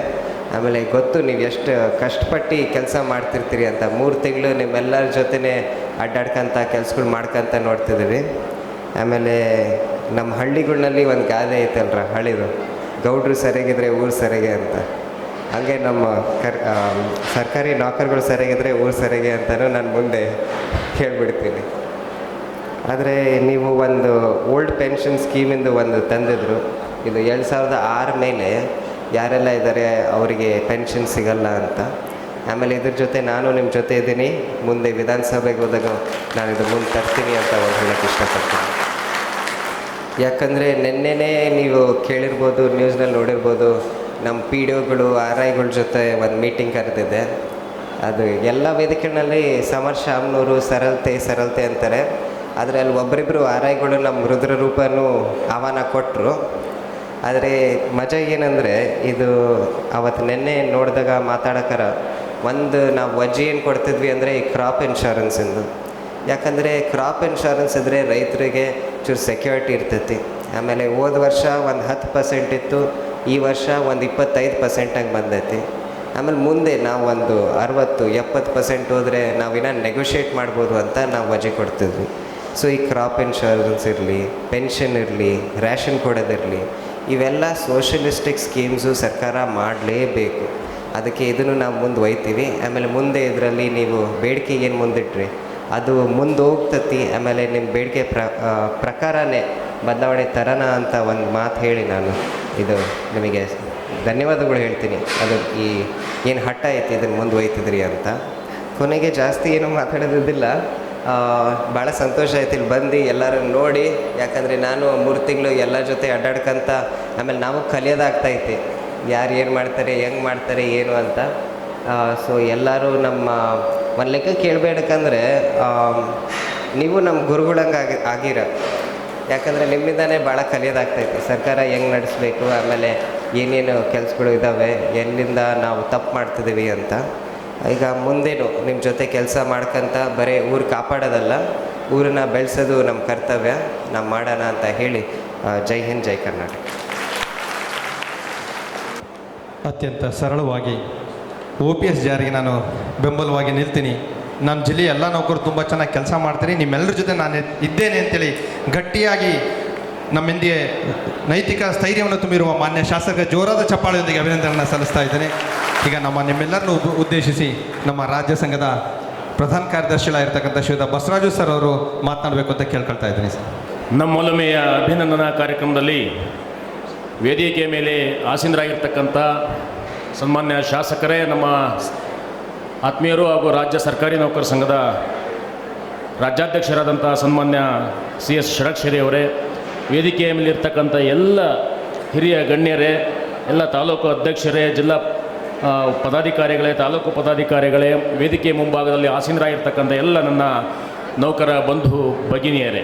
ಆಮೇಲೆ ಗೊತ್ತು ನೀವು ಎಷ್ಟು ಕಷ್ಟಪಟ್ಟು ಕೆಲಸ ಮಾಡ್ತಿರ್ತೀರಿ ಅಂತ. 3 ತಿಂಗಳು ನಿಮ್ಮೆಲ್ಲರ ಜೊತೆನೇ ಅಡ್ಡಾಡ್ಕೊಂತ ಕೆಲ್ಸಗಳು ಮಾಡ್ಕೊತ ನೋಡ್ತಿದ್ದೀವಿ. ಆಮೇಲೆ ನಮ್ಮ ಹಳ್ಳಿಗಳಲ್ಲಿ ಒಂದು ಗಾದೆ ಐತಲ್ರ, ಹಳ್ಳಿದು ಗೌಡ್ರು ಸರಿಯಾಗಿದ್ರೆ ಊರು ಸರಿಗೆ ಅಂತ. ಹಾಗೆ ನಮ್ಮ ಸರ್ಕಾರಿ ನೌಕರಗಳು ಸರಿಯಾಗಿದ್ರೆ ಊರು ಸರಿಗೆ ಅಂತಲೂ ನಾನು ಮುಂದೆ ಹೇಳ್ಬಿಡ್ತೀನಿ. ಆದರೆ ನೀವು ಒಂದು ಓಲ್ಡ್ ಪೆನ್ಷನ್ ಸ್ಕೀಮಿಂದು ಒಂದು ತಂದಿದ್ರು. ಇದು 2006 ಮೇಲೆ ಯಾರೆಲ್ಲ ಇದ್ದಾರೆ ಅವರಿಗೆ ಪೆನ್ಷನ್ ಸಿಗಲ್ಲ ಅಂತ. ಆಮೇಲೆ ಇದ್ರ ಜೊತೆ ನಾನು ನಿಮ್ಮ ಜೊತೆ ಇದ್ದೀನಿ. ಮುಂದೆ ವಿಧಾನಸಭೆಗೆ ಹೋದಾಗ ನಾನು ಇದು ಮುಂದೆ ತರ್ತೀನಿ ಅಂತ ಒಂದು ಹೇಳೋಕ್ಕೆ ಇಷ್ಟಪಡ್ತೀನಿ. ಯಾಕಂದರೆ ನಿನ್ನೆನೇ ನೀವು ಕೇಳಿರ್ಬೋದು, ನ್ಯೂಸ್ನಲ್ಲಿ ನೋಡಿರ್ಬೋದು, ನಮ್ಮ PDOಗಳು RIಗಳ ಜೊತೆ ಒಂದು ಮೀಟಿಂಗ್ ಕರೆದಿದ್ದೆ. ಅದು ಎಲ್ಲ ವೇದಿಕೆಗಳಲ್ಲಿ ಸಮರ್ ಶಾಮನೂರು ಸರಳತೆ ಅಂತಾರೆ. ಆದರೆ ಅಲ್ಲಿ ಒಬ್ಬರಿಬ್ಬರು RIಗಳು ನಮ್ಮ ರುದ್ರ ರೂಪನೂ ಆಹ್ವಾನ ಕೊಟ್ಟರು. ಆದರೆ ಮಜಾ ಏನಂದರೆ, ಇದು ಅವತ್ತು ನಿನ್ನೆ ನೋಡಿದಾಗ ಮಾತಾಡೋಕ್ಕಾರ ಒಂದು ನಾವು ವಜ್ಜಿ ಏನು ಕೊಡ್ತಿದ್ವಿ ಅಂದರೆ ಈ ಕ್ರಾಪ್ ಇನ್ಶೂರೆನ್ಸಿಂದು. ಯಾಕಂದರೆ ಕ್ರಾಪ್ ಇನ್ಶೂರೆನ್ಸ್ ಇದ್ದರೆ ರೈತರಿಗೆ ಚೂರು ಸೆಕ್ಯೂರಿಟಿ ಇರ್ತೈತಿ. ಆಮೇಲೆ ಹೋದ ವರ್ಷ ಒಂದು 10% ಇತ್ತು, ಈ ವರ್ಷ ಒಂದು 25% ಹಂಗೆ ಬಂದೈತಿ. ಆಮೇಲೆ ಮುಂದೆ ನಾವು ಒಂದು 60-70% ಹೋದರೆ ನಾವಿನ್ನ ನೆಗೋಷಿಯೇಟ್ ಮಾಡ್ಬೋದು ಅಂತ ನಾವು ವಜೆ ಕೊಡ್ತಿದ್ವಿ. ಸೊ ಈ ಕ್ರಾಪ್ ಇನ್ಶೂರೆನ್ಸ್ ಇರಲಿ, ಪೆನ್ಷನ್ ಇರಲಿ, ರೇಷನ್ ಕೊಡೋದಿರಲಿ, ಇವೆಲ್ಲ ಸೋಷಲಿಸ್ಟಿಕ್ ಸ್ಕೀಮ್ಸು ಸರ್ಕಾರ ಮಾಡಲೇಬೇಕು. ಅದಕ್ಕೆ ಇದನ್ನು ನಾವು ಮುಂದೆ ಒಯ್ತೀವಿ. ಆಮೇಲೆ ಮುಂದೆ ಇದರಲ್ಲಿ ನೀವು ಬೇಡಿಕೆ ಏನು ಮುಂದಿಟ್ರಿ ಅದು ಮುಂದೆ ಹೋಗ್ತತಿ. ಆಮೇಲೆ ನಿಮ್ಮ ಬೇಡಿಕೆ ಪ್ರಕಾರನೇ ಬದಲಾವಣೆ ತರೋಣ ಅಂತ ಒಂದು ಮಾತು ಹೇಳಿ ನಾನು ಇದು ನಿಮಗೆ ಧನ್ಯವಾದಗಳು ಹೇಳ್ತೀನಿ. ಅದು ಈ ಏನು ಹಠ ಐತಿ ಇದನ್ನು ಮುಂದೆ ಒಯ್ತಿದ್ರಿ ಅಂತ. ಕೊನೆಗೆ ಜಾಸ್ತಿ ಏನು ಮಾತಾಡೋದಿಲ್ಲ. ಭಾಳ ಸಂತೋಷ ಆಯ್ತು ಇಲ್ಲಿ ಬಂದು ಎಲ್ಲರೂ ನೋಡಿ. ಯಾಕಂದರೆ ನಾನು 3 ತಿಂಗಳು ಎಲ್ಲ ಜೊತೆ ಅಡ್ಡಾಡ್ಕಂತ ಆಮೇಲೆ ನಾವು ಕಲಿಯೋದಾಗ್ತೈತಿ, ಯಾರು ಏನು ಮಾಡ್ತಾರೆ, ಹೆಂಗೆ ಮಾಡ್ತಾರೆ, ಏನು ಅಂತ. ಸೊ ಎಲ್ಲರೂ ನಮ್ಮ ಒಂದು ಲೆಕ್ಕ ಕೇಳಬೇಕಂದ್ರೆ ನೀವು ನಮ್ಮ ಗುರುಗಳಂಗೆ ಆಗಿರ. ಯಾಕಂದರೆ ನಿಮ್ಮಿಂದನೇ ಭಾಳ ಕಲಿಯೋದಾಗ್ತೈತಿ, ಸರ್ಕಾರ ಹೆಂಗೆ ನಡೆಸಬೇಕು, ಆಮೇಲೆ ಏನೇನು ಕೆಲಸಗಳು ಇದ್ದಾವೆ, ಎಲ್ಲಿಂದ ನಾವು ತಪ್ಪು ಮಾಡ್ತಿದ್ದೀವಿ ಅಂತ. ಈಗ ಮುಂದೇನು ನಿಮ್ಮ ಜೊತೆ ಕೆಲಸ ಮಾಡ್ಕೊಂತ ಬರೀ ಊರು ಕಾಪಾಡೋದಲ್ಲ, ಊರನ್ನ ಬೆಳೆಸೋದು ನಮ್ಮ ಕರ್ತವ್ಯ, ನಾವು ಮಾಡೋಣ ಅಂತ ಹೇಳಿ ಜೈ ಹಿಂದ್, ಜೈ ಕರ್ನಾಟಕ. ಅತ್ಯಂತ ಸರಳವಾಗಿ OPS ಜಾರಿಗೆ ನಾನು ಬೆಂಬಲವಾಗಿ ನಿಲ್ತೀನಿ. ನಮ್ಮ ಜಿಲ್ಲೆಯ ಎಲ್ಲ ನೌಕರು ತುಂಬ ಚೆನ್ನಾಗಿ ಕೆಲಸ ಮಾಡ್ತೀರಿ, ನಿಮ್ಮೆಲ್ಲರ ಜೊತೆ ನಾನು ಇದ್ದೇನೆ ಅಂತೇಳಿ ಗಟ್ಟಿಯಾಗಿ ನಮ್ಮಿಂದಿಗೆ ನೈತಿಕ ಸ್ಥೈರ್ಯವನ್ನು ತುಂಬಿರುವ ಮಾನ್ಯ ಶಾಸಕ ಜೋರಾದ ಚಪ್ಪಾಳೆಯೊಂದಿಗೆ ಅಭಿನಂದನೆಯನ್ನು ಸಲ್ಲಿಸ್ತಾ ಇದ್ದೇನೆ. ಈಗ ನಿಮ್ಮೆಲ್ಲರನ್ನು ಉದ್ದೇಶಿಸಿ ನಮ್ಮ ರಾಜ್ಯ ಸಂಘದ ಪ್ರಧಾನ ಕಾರ್ಯದರ್ಶಿಗಳಾಗಿರ್ತಕ್ಕಂಥ ಶ್ರೀಯುತ ಬಸವರಾಜು ಸರ್ ಅವರು ಮಾತನಾಡಬೇಕು ಅಂತ ಕೇಳ್ಕೊಳ್ತಾ ಇದ್ದೀನಿ ಸರ್. ನಮ್ಮ ಒಲಮೆಯ ಅಭಿನಂದನಾ ಕಾರ್ಯಕ್ರಮದಲ್ಲಿ ವೇದಿಕೆಯ ಮೇಲೆ ಆಸೀನರಾಗಿರ್ತಕ್ಕಂಥ ಸನ್ಮಾನ್ಯ ಶಾಸಕರೇ, ನಮ್ಮ ಆತ್ಮೀಯರು ಹಾಗೂ ರಾಜ್ಯ ಸರ್ಕಾರಿ ನೌಕರ ಸಂಘದ ರಾಜ್ಯಾಧ್ಯಕ್ಷರಾದಂಥ ಸನ್ಮಾನ್ಯ CS ಷಡಕ್ಷರಿ ಅವರೇ, ವೇದಿಕೆಯ ಮೇಲಿರ್ತಕ್ಕಂಥ ಎಲ್ಲ ಹಿರಿಯ ಗಣ್ಯರೇ, ಎಲ್ಲ ತಾಲೂಕು ಅಧ್ಯಕ್ಷರೇ, ಜಿಲ್ಲಾ ಪದಾಧಿಕಾರಿಗಳೇ, ತಾಲೂಕು ಪದಾಧಿಕಾರಿಗಳೇ, ವೇದಿಕೆ ಮುಂಭಾಗದಲ್ಲಿ ಆಸೀನರಾಗಿರ್ತಕ್ಕಂಥ ಎಲ್ಲ ನನ್ನ ನೌಕರ ಬಂಧು ಭಗಿನಿಯರೇ,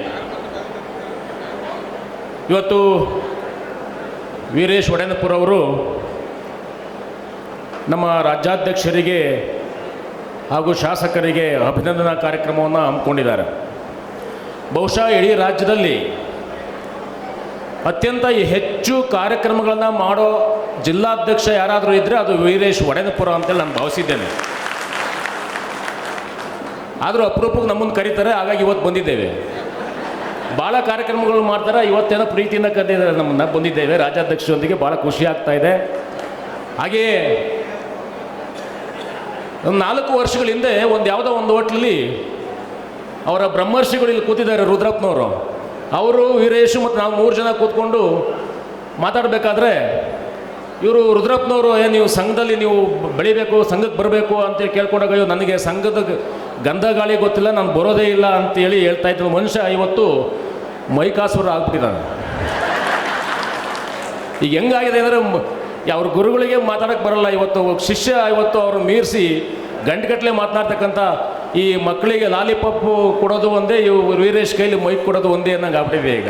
ಇವತ್ತು ವೀರೇಶ್ ಒಡೆನಪುರ ಅವರು ನಮ್ಮ ರಾಜ್ಯಾಧ್ಯಕ್ಷರಿಗೆ ಹಾಗೂ ಶಾಸಕರಿಗೆ ಅಭಿನಂದನಾ ಕಾರ್ಯಕ್ರಮವನ್ನು ಹಮ್ಮಿಕೊಂಡಿದ್ದಾರೆ. ಬಹುಶಃ ಇಡೀ ರಾಜ್ಯದಲ್ಲಿ ಅತ್ಯಂತ ಹೆಚ್ಚು ಕಾರ್ಯಕ್ರಮಗಳನ್ನು ಮಾಡೋ ಜಿಲ್ಲಾಧ್ಯಕ್ಷ ಯಾರಾದರೂ ಇದ್ದರೆ ಅದು ವೀರೇಶ್ ಒಡೆನಪುರ ಅಂತೇಳಿ ನಾನು ಭಾವಿಸಿದ್ದೇನೆ. ಆದರೂ ಅಪರೂಪಕ್ಕೆ ನಮ್ಮನ್ನು ಕರೀತಾರೆ, ಹಾಗಾಗಿ ಇವತ್ತು ಬಂದಿದ್ದೇವೆ. ಭಾಳ ಕಾರ್ಯಕ್ರಮಗಳು ಮಾಡ್ತಾರೆ, ಇವತ್ತೇನೋ ಪ್ರೀತಿಯಿಂದ ಕರೆದಿದ್ದಾರೆ ನಮ್ಮನ್ನು, ಬಂದಿದ್ದೇವೆ ರಾಜ್ಯಾಧ್ಯಕ್ಷರೊಂದಿಗೆ, ಭಾಳ ಖುಷಿ ಆಗ್ತಾ ಇದೆ. ಹಾಗೆಯೇ ಒಂದು 4 ವರ್ಷಗಳ ಹಿಂದೆ ಯಾವುದೋ ಒಂದು ಹೋಟ್ಲಲ್ಲಿ ಅವರ ಬ್ರಹ್ಮರ್ಷಿಗಳು ಇಲ್ಲಿ ಕೂತಿದ್ದಾರೆ, ರುದ್ರಪ್ಪನವರು, ಅವರು ವೀರೇಶು ಮತ್ತು ನಾವು 3 ಜನ ಕೂತ್ಕೊಂಡು ಮಾತಾಡಬೇಕಾದ್ರೆ ಇವರು ರುದ್ರಪ್ಪನವರು ನೀವು ಸಂಘದಲ್ಲಿ ನೀವು ಬೆಳಿಬೇಕು, ಸಂಘಕ್ಕೆ ಬರಬೇಕು ಅಂತೇಳಿ ಕೇಳ್ಕೊಂಡಾಗ ನನಗೆ ಸಂಘದ ಗಂಧ ಗಾಳಿ ಗೊತ್ತಿಲ್ಲ, ನಾನು ಬರೋದೇ ಇಲ್ಲ ಅಂತೇಳಿ ಹೇಳ್ತಾ ಇದ್ದ ಮನುಷ್ಯ ಇವತ್ತು ಮೈಕಾಸುರ ಆಗ್ಬಿಟ್ಟಿದ್ದಾನೆ. ಈಗ ಹೆಂಗಾಗಿದೆ ಅಂದರೆ ಅವ್ರ ಗುರುಗಳಿಗೆ ಮಾತಾಡೋಕ್ಕೆ ಬರಲ್ಲ, ಇವತ್ತು ಶಿಷ್ಯ ಇವತ್ತು ಅವ್ರು ಮೀರಿಸಿ ಗಂಟೆಗಟ್ಟಲೆ ಮಾತನಾಡ್ತಕ್ಕಂಥ ಈ ಮಕ್ಕಳಿಗೆ ಲಾಲಿಪಾಪು ಕೊಡೋದು ಒಂದೇ, ವೀರೇಶ್ ಕೈಲಿ ಮೈಕ್ ಕೊಡೋದು ಒಂದೇ ಅನ್ನಂಗೆ ಆಗ್ಬಿಟ್ಟಿದೆ ಈಗ.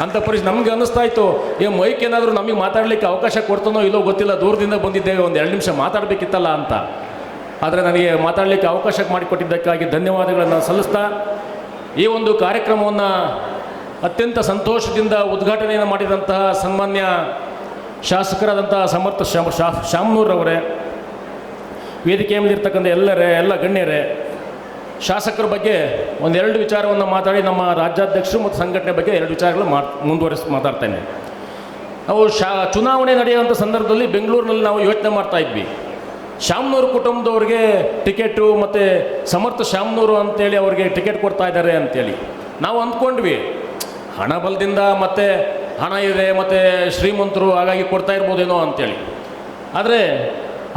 ಅಂಥ ಪರಿಸ್ಥಿತಿ ನಮಗೆ ಅನ್ನಿಸ್ತಾ ಇತ್ತು, ಈ ಮೈಕ್ ಏನಾದರೂ ನಮಗೆ ಮಾತಾಡಲಿಕ್ಕೆ ಅವಕಾಶ ಕೊಡ್ತಾನೋ ಇಲ್ಲೋ ಗೊತ್ತಿಲ್ಲ, ದೂರದಿಂದ ಬಂದಿದ್ದೇವೆ, ಒಂದು 2 ನಿಮಿಷ ಮಾತಾಡಬೇಕಿತ್ತಲ್ಲ ಅಂತ. ಆದರೆ ನನಗೆ ಮಾತಾಡಲಿಕ್ಕೆ ಅವಕಾಶ ಮಾಡಿಕೊಟ್ಟಿದ್ದಕ್ಕಾಗಿ ಧನ್ಯವಾದಗಳನ್ನು ಸಲ್ಲಿಸ್ತಾ, ಈ ಒಂದು ಕಾರ್ಯಕ್ರಮವನ್ನು ಅತ್ಯಂತ ಸಂತೋಷದಿಂದ ಉದ್ಘಾಟನೆಯನ್ನು ಮಾಡಿದಂತಹ ಸನ್ಮಾನ್ಯ ಶಾಸಕರಾದಂಥ ಸಮರ್ಥ ಶಾಮನೂರವರೇ, ವೇದಿಕೆಯ ಮೇಲಿರ್ತಕ್ಕಂಥ ಎಲ್ಲ ಗಣ್ಯರೇ, ಶಾಸಕರ ಬಗ್ಗೆ 1-2 ವಿಚಾರವನ್ನು ಮಾತಾಡಿ ನಮ್ಮ ರಾಜ್ಯಾಧ್ಯಕ್ಷರು ಮತ್ತು ಸಂಘಟನೆ ಬಗ್ಗೆ 2 ವಿಚಾರಗಳು ಮಾತಾಡ್ತೇನೆ. ನಾವು ಚುನಾವಣೆ ನಡೆಯುವಂಥ ಸಂದರ್ಭದಲ್ಲಿ ಬೆಂಗಳೂರಿನಲ್ಲಿ ನಾವು ಯೋಚನೆ ಮಾಡ್ತಾ ಇದ್ವಿ, ಶಾಮನೂರು ಕುಟುಂಬದವ್ರಿಗೆ ಟಿಕೆಟು ಮತ್ತು ಸಮರ್ಥ ಶಾಮನೂರು ಅಂತೇಳಿ ಅವ್ರಿಗೆ ಟಿಕೆಟ್ ಕೊಡ್ತಾ ಇದ್ದಾರೆ ಅಂತೇಳಿ ನಾವು ಅಂದ್ಕೊಂಡ್ವಿ. ಹಣ ಬಲದಿಂದ ಮತ್ತು ಹಣ ಇದೆ ಮತ್ತು ಶ್ರೀಮಂತರು ಹಾಗಾಗಿ ಕೊಡ್ತಾ ಇರ್ಬೋದೇನೋ ಅಂಥೇಳಿ. ಆದರೆ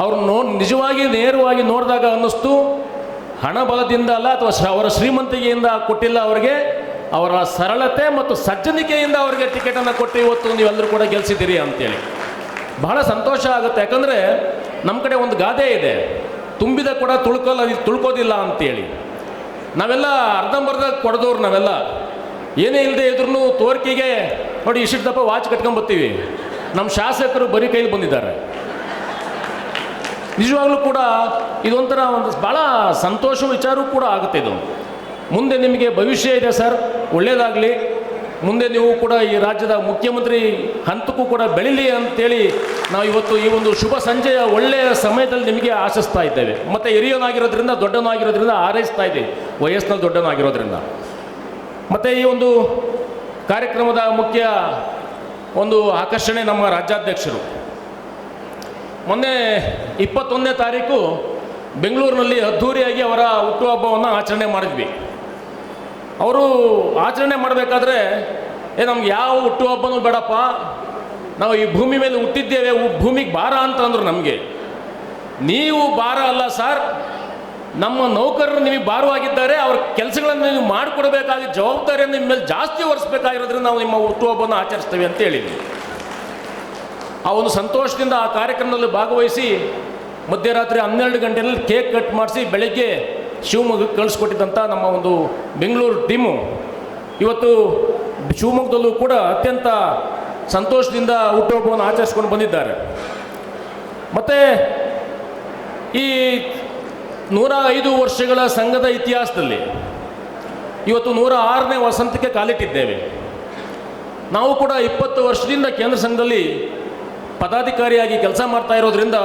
ಅವ್ರು ನಿಜವಾಗಿ ನೇರವಾಗಿ ನೋಡಿದಾಗ ಅನ್ನಿಸ್ತು, ಹಣ ಬಲದಿಂದ ಅಲ್ಲ ಅಥವಾ ಅವರ ಶ್ರೀಮಂತಿಕೆಯಿಂದ ಕೊಟ್ಟಿಲ್ಲ, ಅವರಿಗೆ ಅವರ ಸರಳತೆ ಮತ್ತು ಸಜ್ಜನಿಕೆಯಿಂದ ಅವರಿಗೆ ಟಿಕೆಟನ್ನು ಕೊಟ್ಟು ಇವತ್ತು ನೀವೆಲ್ಲರೂ ಕೂಡ ಗೆಲ್ಲಿಸಿದ್ದೀರಿ ಅಂತೇಳಿ ಬಹಳ ಸಂತೋಷ ಆಗುತ್ತೆ. ಯಾಕಂದರೆ ನಮ್ಮ ಕಡೆ ಒಂದು ಗಾದೆ ಇದೆ, ತುಂಬಿದ ಕೊಡ ತುಳ್ಕೋದಿಲ್ಲ ಅಂತೇಳಿ. ನಾವೆಲ್ಲ ಅರ್ಧಂಬರ್ಧ ಕೊಡದವ್ರು, ನಾವೆಲ್ಲ ಏನೇ ಇಲ್ಲದೆ ಇದ್ರೂ ತೋರಿಕೆಗೆ ನೋಡಿ ಇಷ್ಟು ದಪ್ಪ ವಾಚ್ ಕಟ್ಕೊಂಬರ್ತೀವಿ. ನಮ್ಮ ಶಾಸಕರು ಬರೀ ಕೈಲಿ ಬಂದಿದ್ದಾರೆ. ನಿಜವಾಗ್ಲೂ ಕೂಡ ಇದೊಂಥರ ಒಂದು ಭಾಳ ಸಂತೋಷ ವಿಚಾರವೂ ಕೂಡ ಆಗುತ್ತೆ. ಇದು ಮುಂದೆ ನಿಮಗೆ ಭವಿಷ್ಯ ಇದೆ ಸರ್, ಒಳ್ಳೆಯದಾಗಲಿ. ಮುಂದೆ ನೀವು ಕೂಡ ಈ ರಾಜ್ಯದ ಮುಖ್ಯಮಂತ್ರಿ ಹಂತಕ್ಕೂ ಕೂಡ ಬೆಳೀಲಿ ಅಂತೇಳಿ ನಾವು ಇವತ್ತು ಈ ಒಂದು ಶುಭ ಸಂಜೆಯ ಒಳ್ಳೆಯ ಸಮಯದಲ್ಲಿ ನಿಮಗೆ ಆಶಿಸ್ತಾ ಇದ್ದೇವೆ. ಮತ್ತು ಹಿರಿಯನಾಗಿರೋದ್ರಿಂದ ದೊಡ್ಡನಾಗಿರೋದ್ರಿಂದ ಹಾರೈಸ್ತಾ ಇದ್ದೀವಿ, ವಯಸ್ಸಿನಲ್ಲಿ ದೊಡ್ಡನಾಗಿರೋದ್ರಿಂದ. ಮತ್ತು ಈ ಒಂದು ಕಾರ್ಯಕ್ರಮದ ಮುಖ್ಯ ಒಂದು ಆಕರ್ಷಣೆ ನಮ್ಮ ರಾಜ್ಯಾಧ್ಯಕ್ಷರು. ಮೊನ್ನೆ 21ನೇ ತಾರೀಕು ಬೆಂಗಳೂರಿನಲ್ಲಿ ಅದ್ಧೂರಿಯಾಗಿ ಅವರ ಹುಟ್ಟುಹಬ್ಬವನ್ನು ಆಚರಣೆ ಮಾಡಿದ್ವಿ. ಅವರು ಆಚರಣೆ ಮಾಡಬೇಕಾದ್ರೆ ನಮ್ಗೆ ಯಾವ ಹುಟ್ಟುಹಬ್ಬನೂ ಬೇಡಪ್ಪ, ನಾವು ಈ ಭೂಮಿ ಮೇಲೆ ಹುಟ್ಟಿದ್ದೇವೆ, ಭೂಮಿಗೆ ಭಾರ ಅಂತ ಅಂದರು ನಮಗೆ. ನೀವು ಭಾರ ಅಲ್ಲ ಸರ್, ನಮ್ಮ ನೌಕರರು ನಿಮಗೆ ಭಾರವಾಗಿದ್ದಾರೆ, ಅವ್ರ ಕೆಲಸಗಳನ್ನು ನೀವು ಮಾಡಿಕೊಡ್ಬೇಕಾಗಿ ಜವಾಬ್ದಾರಿಯನ್ನು ನಿಮ್ಮ ಮೇಲೆ ಜಾಸ್ತಿ ಹೊರಿಸ್ಬೇಕಾಗಿರೋದ್ರಿಂದ ನಾವು ನಿಮ್ಮ ಹುಟ್ಟುಹಬ್ಬವನ್ನು ಆಚರಿಸ್ತೇವೆ ಅಂತ ಹೇಳಿದ್ವಿ. ಆ ಒಂದು ಸಂತೋಷದಿಂದ ಆ ಕಾರ್ಯಕ್ರಮದಲ್ಲಿ ಭಾಗವಹಿಸಿ ಮಧ್ಯರಾತ್ರಿ 12 ಗಂಟೆಯಲ್ಲಿ ಕೇಕ್ ಕಟ್ ಮಾಡಿಸಿ ಬೆಳಗ್ಗೆ ಶಿವಮೊಗ್ಗಕ್ಕೆ ಕಳಿಸ್ಕೊಟ್ಟಿದ್ದಂಥ ನಮ್ಮ ಒಂದು ಬೆಂಗಳೂರು ಟೀಮು ಇವತ್ತು ಶಿವಮೊಗ್ಗದಲ್ಲೂ ಕೂಡ ಅತ್ಯಂತ ಸಂತೋಷದಿಂದ ಹುಟ್ಟುಹಬ್ಬವನ್ನು ಆಚರಿಸ್ಕೊಂಡು ಬಂದಿದ್ದಾರೆ. ಮತ್ತು ಈ 105 ವರ್ಷಗಳ ಸಂಘದ ಇತಿಹಾಸದಲ್ಲಿ ಇವತ್ತು 106ನೇ ವಸಂತಕ್ಕೆ ಕಾಲಿಟ್ಟಿದ್ದೇವೆ. ನಾವು ಕೂಡ 20 ವರ್ಷದಿಂದ ಕೇಂದ್ರ ಸಂಘದಲ್ಲಿ ಪದಾಧಿಕಾರಿಯಾಗಿ ಕೆಲಸ ಮಾಡ್ತಾ ಇರೋದ್ರಿಂದ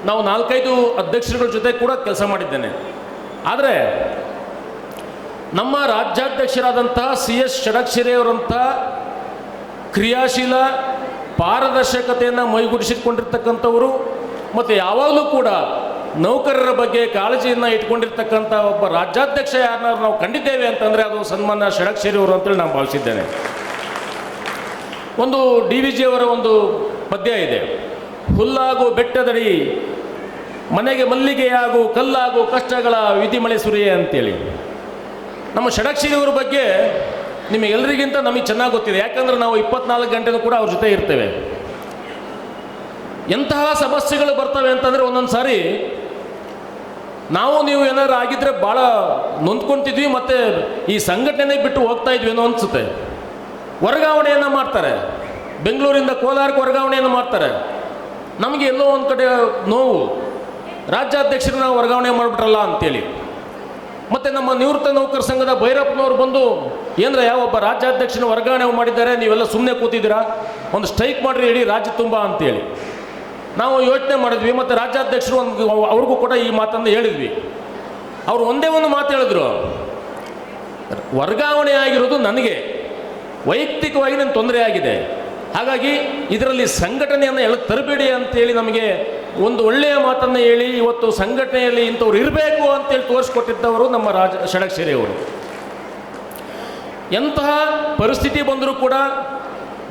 ನಾವು 4-5 ಅಧ್ಯಕ್ಷರುಗಳ ಜೊತೆ ಕೂಡ ಕೆಲಸ ಮಾಡಿದ್ದೇನೆ. ಆದರೆ ನಮ್ಮ ರಾಜ್ಯಾಧ್ಯಕ್ಷರಾದಂತಹ CS ಷಡಕ್ಷರಿಯವರಂಥ ಕ್ರಿಯಾಶೀಲ ಪಾರದರ್ಶಕತೆಯನ್ನು ಮೈಗೂಡಿಸಿಕೊಂಡಿರ್ತಕ್ಕಂಥವರು ಮತ್ತು ಯಾವಾಗಲೂ ಕೂಡ ನೌಕರರ ಬಗ್ಗೆ ಕಾಳಜಿಯನ್ನು ಇಟ್ಕೊಂಡಿರ್ತಕ್ಕಂಥ ಒಬ್ಬ ರಾಜ್ಯಾಧ್ಯಕ್ಷ ಯಾರನ್ನಾರು ನಾವು ಕಂಡಿದ್ದೇವೆ ಅಂತಂದರೆ ಅದು ಸನ್ಮಾನ್ಯ ಷಡಕ್ಷರಿಯವರು ಅಂತೇಳಿ ನಾನು ಭಾವಿಸಿದ್ದೇನೆ. ಒಂದು DVG ಅವರ ಒಂದು ಪದ್ಯ ಇದೆ, ಹುಲ್ಲಾಗು ಬೆಟ್ಟದಡಿ ಮನೆಗೆ ಮಲ್ಲಿಗೆಯಾಗು ಕಲ್ಲಾಗು ಕಷ್ಟಗಳ ವಿಧಿಮಳೆ ಸುರಿಯೇ ಅಂತೇಳಿ. ನಮ್ಮ ಷಡಕ್ಷರಿಯವರ ಬಗ್ಗೆ ನಿಮಗೆಲ್ಲರಿಗಿಂತ ನಮಗೆ ಚೆನ್ನಾಗಿ ಗೊತ್ತಿದೆ, ಯಾಕಂದ್ರೆ ನಾವು 24 ಗಂಟೆನೂ ಕೂಡ ಅವ್ರ ಜೊತೆ ಇರ್ತೇವೆ. ಎಂತಹ ಸಮಸ್ಯೆಗಳು ಬರ್ತವೆ ಅಂತಂದರೆ ಒಂದೊಂದು ಸಾರಿ ನಾವು ನೀವು ಏನಾದ್ರು ಆಗಿದ್ರೆ ಭಾಳ ನೊಂದ್ಕೊತಿದ್ವಿ, ಮತ್ತು ಈ ಸಂಘಟನೆ ಬಿಟ್ಟು ಹೋಗ್ತಾ ಇದ್ವಿ ಏನೋ ಅನಿಸುತ್ತೆ. ವರ್ಗಾವಣೆಯನ್ನು ಮಾಡ್ತಾರೆ, ಬೆಂಗಳೂರಿಂದ ಕೋಲಾರಕ್ಕೆ ವರ್ಗಾವಣೆಯನ್ನು ಮಾಡ್ತಾರೆ. ನಮಗೆ ಎಲ್ಲೋ ಒಂದು ಕಡೆ ನೋವು, ರಾಜ್ಯಾಧ್ಯಕ್ಷರನ್ನ ವರ್ಗಾವಣೆ ಮಾಡಿಬಿಟ್ರಲ್ಲ ಅಂತೇಳಿ. ಮತ್ತು ನಮ್ಮ ನಿವೃತ್ತ ನೌಕರ ಸಂಘದ ಭೈರಪ್ಪನವ್ರು ಬಂದು ಏನರ ಯಾವೊಬ್ಬ ರಾಜ್ಯಾಧ್ಯಕ್ಷನ ವರ್ಗಾವಣೆ ಮಾಡಿದ್ದಾರೆ, ನೀವೆಲ್ಲ ಸುಮ್ಮನೆ ಕೂತಿದ್ದೀರಾ, ಒಂದು ಸ್ಟ್ರೈಕ್ ಮಾಡಿರಿ ಇಡೀ ರಾಜ್ಯ ತುಂಬ ಅಂತೇಳಿ ನಾವು ಯೋಚನೆ ಮಾಡಿದ್ವಿ. ಮತ್ತು ರಾಜ್ಯಾಧ್ಯಕ್ಷರು ಅವ್ರಿಗೂ ಕೂಡ ಈ ಮಾತನ್ನು ಹೇಳಿದ್ವಿ. ಅವರು ಒಂದೇ ಒಂದು ಮಾತು ಹೇಳಿದ್ರು, ವರ್ಗಾವಣೆ ಆಗಿರೋದು ನನಗೆ ವೈಯಕ್ತಿಕವಾಗಿ ನನ್ನ ತೊಂದರೆ ಆಗಿದೆ, ಹಾಗಾಗಿ ಇದರಲ್ಲಿ ಸಂಘಟನೆಯನ್ನು ಎಳಕ್ಕೆ ತರಬೇಡಿ ಅಂತೇಳಿ ನಮಗೆ ಒಂದು ಒಳ್ಳೆಯ ಮಾತನ್ನು ಹೇಳಿ ಇವತ್ತು ಸಂಘಟನೆಯಲ್ಲಿ ಇಂಥವ್ರು ಇರಬೇಕು ಅಂತೇಳಿ ತೋರಿಸ್ಕೊಟ್ಟಿದ್ದವರು ನಮ್ಮ ಷಡಕ್ಷರಿಯವರು. ಎಂತಹ ಪರಿಸ್ಥಿತಿ ಬಂದರೂ ಕೂಡ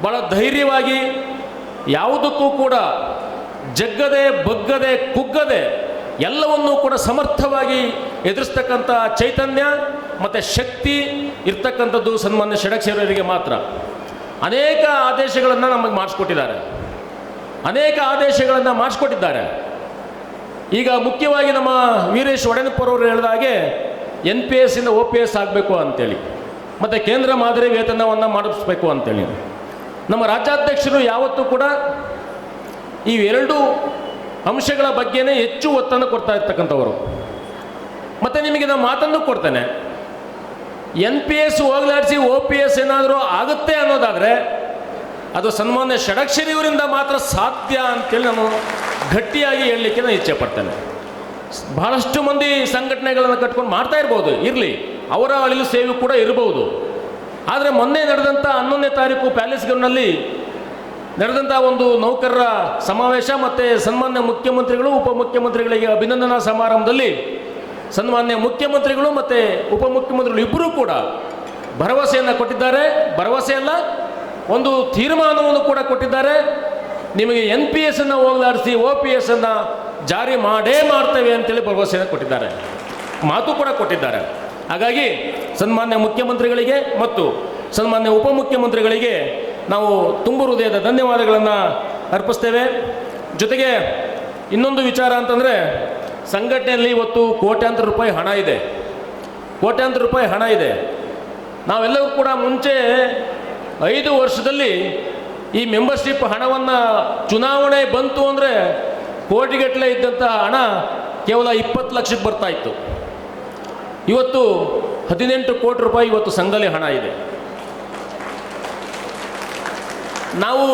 ಭಾಳ ಧೈರ್ಯವಾಗಿ ಯಾವುದಕ್ಕೂ ಕೂಡ ಜಗ್ಗದೆ ಬಗ್ಗದೆ ಕುಗ್ಗದೆ ಎಲ್ಲವನ್ನೂ ಕೂಡ ಸಮರ್ಥವಾಗಿ ಎದುರಿಸ್ತಕ್ಕಂಥ ಚೈತನ್ಯ ಮತ್ತು ಶಕ್ತಿ ಇರ್ತಕ್ಕಂಥದ್ದು ಸನ್ಮಾನ್ಯ ಷಡಕ್ಷರಿಯವರಿಗೆ ಮಾತ್ರ. ಅನೇಕ ಆದೇಶಗಳನ್ನು ನಮಗೆ ಮಾಡಿಸ್ಕೊಟ್ಟಿದ್ದಾರೆ. ಈಗ ಮುಖ್ಯವಾಗಿ ನಮ್ಮ ವೀರೇಶ್ ಒಡೆನಪ್ಪರವರು ಹೇಳಿದ ಹಾಗೆ NPS ಇಂದ OPS ಆಗಬೇಕು ಅಂತೇಳಿ, ಮತ್ತು ಕೇಂದ್ರ ಮಾದರಿ ವೇತನವನ್ನು ಮಾಡಿಸ್ಬೇಕು ಅಂತೇಳಿ ನಮ್ಮ ರಾಜ್ಯಾಧ್ಯಕ್ಷರು ಯಾವತ್ತೂ ಕೂಡ ಈ ಎರಡೂ ಅಂಶಗಳ ಬಗ್ಗೆನೇ ಹೆಚ್ಚು ಒತ್ತನ್ನು ಕೊಡ್ತಾ ಇರ್ತಕ್ಕಂಥವರು. ಮತ್ತು ನಿಮಗೆ ನಾನು ಮಾತನ್ನು ಕೊಡ್ತೇನೆ, NPS ಹೋಗಲಾಡಿಸಿ OPS ಏನಾದರೂ ಆಗುತ್ತೆ ಅನ್ನೋದಾದರೆ ಅದು ಸನ್ಮಾನ್ಯ ಷಡಕ್ಷರಿಯವರಿಂದ ಮಾತ್ರ ಸಾಧ್ಯ ಅಂತೇಳಿ ನಾನು ಗಟ್ಟಿಯಾಗಿ ಹೇಳಲಿಕ್ಕೆ ನಾನು ಇಚ್ಛೆ ಪಡ್ತೇನೆ. ಬಹಳಷ್ಟು ಮಂದಿ ಸಂಘಟನೆಗಳನ್ನು ಕಟ್ಕೊಂಡು ಮಾಡ್ತಾ ಇರ್ಬೋದು, ಇರಲಿ, ಅವರ ಅಳಿಲು ಸೇವೆ ಕೂಡ ಇರಬಹುದು. ಆದರೆ ಮೊನ್ನೆ ನಡೆದಂಥ 11ನೇ ತಾರೀಕು ಪ್ಯಾಲೇಸ್ ಗ್ರೌಂಡ್ನಲ್ಲಿ ನಡೆದಂಥ ಒಂದು ನೌಕರರ ಸಮಾವೇಶ ಮತ್ತು ಸನ್ಮಾನ್ಯ ಮುಖ್ಯಮಂತ್ರಿಗಳು ಉಪಮುಖ್ಯಮಂತ್ರಿಗಳಿಗೆ ಅಭಿನಂದನಾ ಸಮಾರಂಭದಲ್ಲಿ ಸನ್ಮಾನ್ಯ ಮುಖ್ಯಮಂತ್ರಿಗಳು ಮತ್ತು ಉಪಮುಖ್ಯಮಂತ್ರಿಗಳು ಇಬ್ಬರೂ ಕೂಡ ಭರವಸೆಯನ್ನು ಕೊಟ್ಟಿದ್ದಾರೆ. ಭರವಸೆ ಅಲ್ಲ, ಒಂದು ತೀರ್ಮಾನವನ್ನು ಕೂಡ ಕೊಟ್ಟಿದ್ದಾರೆ. ನಿಮಗೆ NPS ಅನ್ನು ಹೋಗಲಾಡಿಸಿ OPS ಅನ್ನು ಜಾರಿ ಮಾಡ್ತೇವೆ ಅಂತೇಳಿ ಭರವಸೆಯನ್ನು ಕೊಟ್ಟಿದ್ದಾರೆ, ಮಾತು ಕೂಡ ಕೊಟ್ಟಿದ್ದಾರೆ. ಹಾಗಾಗಿ ಸನ್ಮಾನ್ಯ ಮುಖ್ಯಮಂತ್ರಿಗಳಿಗೆ ಮತ್ತು ಸನ್ಮಾನ್ಯ ಉಪಮುಖ್ಯಮಂತ್ರಿಗಳಿಗೆ ನಾವು ತುಂಬ ಹೃದಯದ ಧನ್ಯವಾದಗಳನ್ನು ಅರ್ಪಿಸ್ತೇವೆ. ಜೊತೆಗೆ ಇನ್ನೊಂದು ವಿಚಾರ ಅಂತಂದರೆ, ಸಂಘಟನೆಯಲ್ಲಿ ಇವತ್ತು ಕೋಟ್ಯಾಂತರ ರೂಪಾಯಿ ಹಣ ಇದೆ. ನಾವೆಲ್ಲರೂ ಕೂಡ ಮುಂಚೆ 5 ವರ್ಷದಲ್ಲಿ ಈ ಮೆಂಬರ್ಶಿಪ್ ಹಣವನ್ನು ಚುನಾವಣೆ ಬಂತು ಅಂದರೆ ಕೋಟಿಗಟ್ಟಲೆ ಇದ್ದಂಥ ಹಣ ಕೇವಲ 20 ಲಕ್ಷಕ್ಕೆ ಬರ್ತಾ ಇತ್ತು. ಇವತ್ತು 18 ಕೋಟಿ ರೂಪಾಯಿ ಇವತ್ತು ಸಂಘದಲ್ಲಿ ಹಣ ಇದೆ. ನಾವು